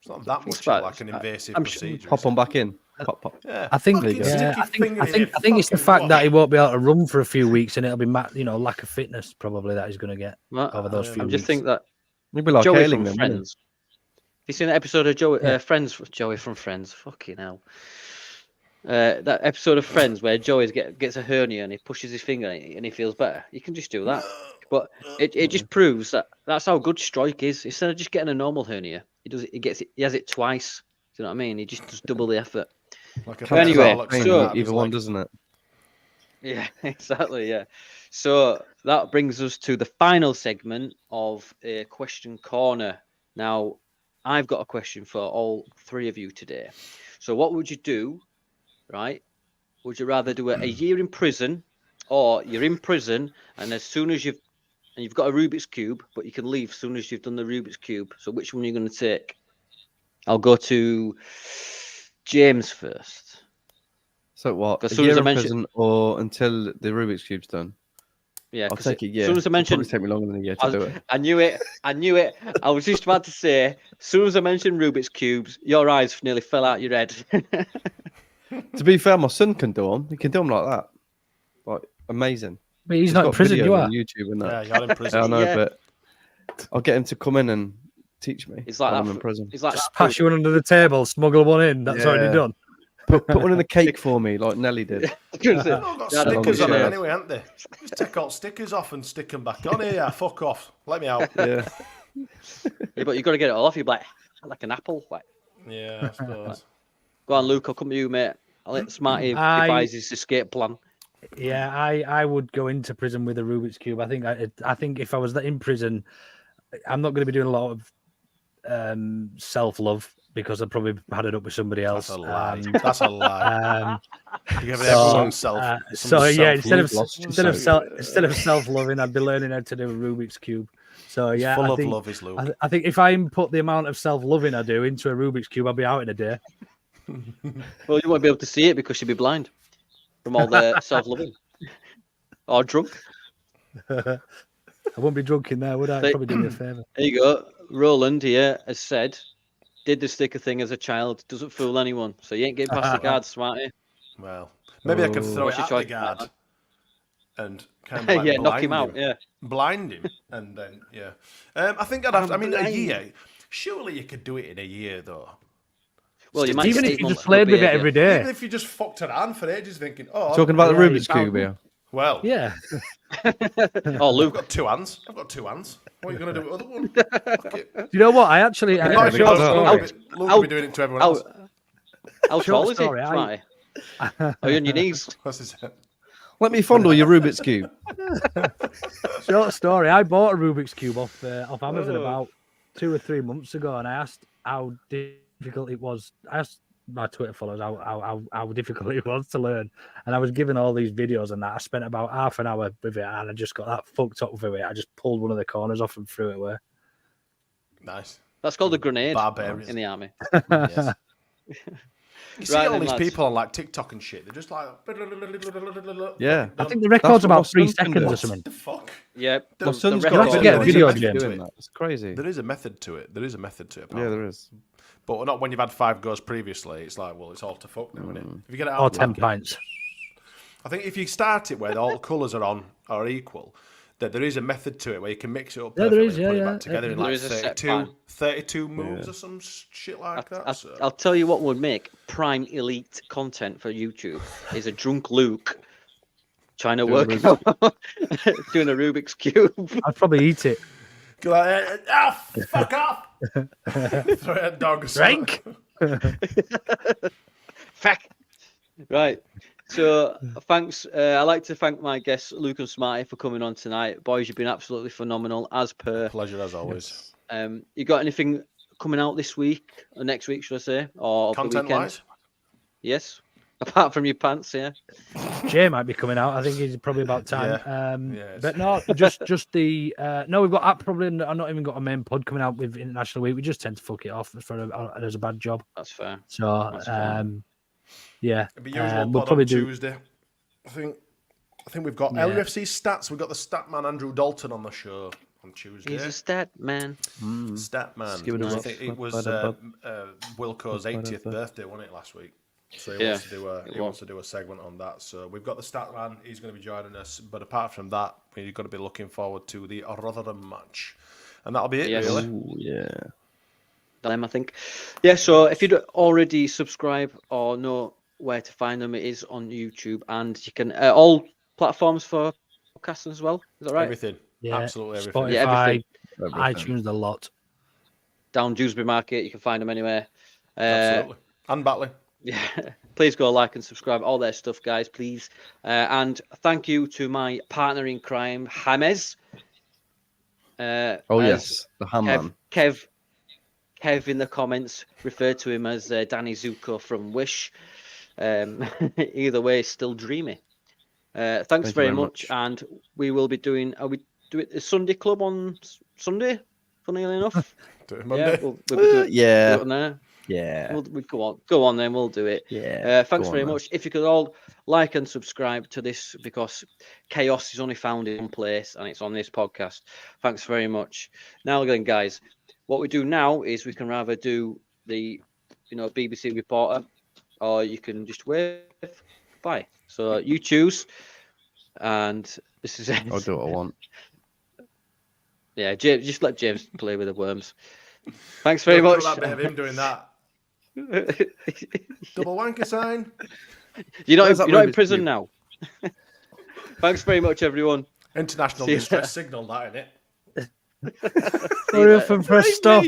It's not that much like an invasive procedure.
Pop on back in. Pop.
Yeah.
I think it's the fact that he won't be able to run for a few weeks, and it'll be lack of fitness probably that he's going to get over those few weeks.
I just think that
maybe like
Joey
Hailing
from
them.
Friends. Have you seen that episode of Joey from Friends? Fucking hell. That episode of Friends where Joey gets a hernia and he pushes his finger in it and he feels better. You can just do that. But it just proves that that's how good Strike is. Instead of just getting a normal hernia, he has it twice. Do you know what I mean? He just does double the effort. Anyway, so
either one, doesn't it?
Yeah, exactly. Yeah. So that brings us to the final segment of a question corner. Now, I've got a question for all three of you today. So, what would you do? Right? Would you rather do a year in prison, or you're in prison and as soon as you've got a Rubik's Cube, but you can leave as soon as you've done the Rubik's Cube? So which one are you going to take? I'll go to James first.
So what?
As
A
soon
year
as I
in
mention,
prison or until the Rubik's Cube's done?
yeah,
I'll take a year.
As soon as I mentioned,
it'll probably take me longer than a year to do it.
I knew it. I was just about to say, as soon as I mentioned Rubik's Cubes, your eyes nearly fell out your head.
To be fair, my son can do them. He can do them like that. Like, amazing.
But he's not in prison, you are.
on YouTube and that.
Yeah, you're in prison.
I know,
Yeah.
but I'll get him to come in and teach me.
He's like
when
that.
I'm in prison.
He's like
Just pass you one under the table, smuggle one in. That's already done.
Put one in the cake for me, like Nelly did.
They've all got
Yeah,
stickers on
yeah.
it anyway, haven't they? Just take all stickers off and stick them back on. Here, fuck off. Let me out.
Yeah.
Yeah, but you've got to get it all off. You're like an apple. Like,
Yeah, I suppose.
go on, Luke. I'll come to you, mate. I'll let Smarty devise his escape plan.
Yeah, I would go into prison with a Rubik's Cube. I think if I was in prison, I'm not going to be doing a lot of self-love because I probably had it up with somebody else.
That's a lie. That's a lie. You give everyone some
instead of self-loving, I'd be learning how to do a Rubik's Cube. So yeah,
full of love is Luke.
I think if I input the amount of self-loving I do into a Rubik's Cube, I'll be out in a day.
Well, you won't be able to see it because you'll be blind from all the self-loving or drunk.
I won't be drunk in there, would I? Probably do me a favour.
There you go. Roland here has said, did the sticker thing as a child, doesn't fool anyone. So you ain't getting past the guard, Smarty.
Well, maybe I could throw it at the guard and kind of like
knock him out. Yeah,
blind him, and then I think I'd have to. I mean, a year. Surely you could do it in a year, though.
Well, you might
even
get
if
8
you
months
just played with it
behaviour.
every day.
Even if you just fucked around for ages, thinking, "Oh,
Talking about the Rubik's Cube here.
well,
Yeah.
Oh, Luke.
I've got 2 hands. I've got 2 hands. What are you going to do with the other one? Fuck it.
Do you know what? I actually.
I'm not sure.
Short
Luke will be doing it to everyone else.
How tall is he,
story,
Smarty? Are you on your knees?
What's his
Let me fondle your Rubik's Cube.
Short story. I bought a Rubik's Cube off Amazon about 2 or 3 months ago, and I asked how difficult it was. I asked my Twitter followers how difficult it was to learn, and I was given all these videos and that. I spent about half an hour with it, and I just got that fucked up with it. I just pulled one of the corners off and threw it away.
Nice.
That's called a grenade
Barbarian.
in the army.
Yes. You see
Right
all
then,
these
lads.
people on like TikTok and shit. They're just like,
Yeah.
I think the record's
what
about
my
3
son's been
seconds or
doing.
something.
the fuck.
Yeah,
My
the
son's
record-
got
have to get a
there is
video,
method
Jim.
to
doing
it.
that. It's crazy.
There is a method to it. There is a method to it.
Yeah,
Apparently.
there is.
But not when you've had 5 goes previously. It's like, well, it's all to fuck now, isn't it? If you get it out
Or
of
10
packet-
pints.
I think if you start it where all colours are equal, that there is a method to it where you can mix it up
Yeah,
perfectly
there is,
and put
yeah,
it back
yeah.
together in
There
like
is a set
32 moves or some shit like that. So.
I'll tell you what would make prime elite content for YouTube is a drunk Luke trying to work out doing a Rubik's Cube.
I'd probably eat it.
Go like, fuck off! Throw it at dog or something.
Drink!
Fuck. Right. So thanks. I'd like to thank my guests, Luke and Smarty, for coming on tonight. Boys, you've been absolutely phenomenal, as per.
Pleasure as always.
You got anything coming out this week or next week, should I say, or the weekend?
Content-wise?
Yes. Apart from your pants, yeah.
Jay might be coming out. I think he's probably about time.
Yeah,
But no, just the no. We've got probably. I've not even got a main pod coming out with International Week. We just tend to fuck it off as a bad job.
That's fair.
So
That's fair.
It'll
yeah,
be usual
we'll
pod
probably
on
do.
Tuesday. I think we've got
Yeah.
LUFC stats. We've got the stat man Andrew Dalton on the show on Tuesday.
He's a stat man.
Stat man.
Just give it a
I
rough.
think it was Wilco's 80th birthday, wasn't it, last week? So he
Yeah,
wants to do wants to do a segment on that. So we've got the stat man. He's going to be joining us. But apart from that, we've got to be looking forward to the Rotherham match, and that'll be it.
Yes.
Really.
Ooh, yeah.
Them, I think. Yeah. So if you already subscribe or know where to find them, it is on YouTube, and you can all platforms for podcasting as well. Is that right?
Everything.
Yeah,
Absolutely everything.
Spotify,
Yeah, everything.
iTunes, a lot.
Down Dewsbury Market, you can find them anywhere.
Absolutely. And Batley.
Yeah, please go like and subscribe. All their stuff, guys, please. And thank you to my partner in crime, James.
Oh, yes. The Hamman.
Kev in the comments referred to him as Danny Zuko from Wish. Either way, still dreamy. Thanks
Thank you
very
very
much. And we will be doing. Are we doing the Sunday Club on Sunday? Funnily enough,
Do it Monday.
yeah, we'll be doing,
Yeah.
do it on there.
Yeah.
We'll go on then. We'll do it.
Yeah.
Thanks
go on
very
then.
much. If you could all like and subscribe to this, because chaos is only found in one place, and it's on this podcast. Thanks very much. Now then, guys, what we do now is we can either do the, BBC reporter, or you can just wave. Bye. So you choose, and this is it.
I'll do what I want.
Yeah, James, just let James play with the worms. Thanks very
Look
much.
at that bit of him doing that. Double wanker sign.
You're
Where's
not
that
in
Rubik's
prison
Cube?
now. Thanks very much, everyone.
International
See you
distress signal, that, innit?
Hurry up and press stop.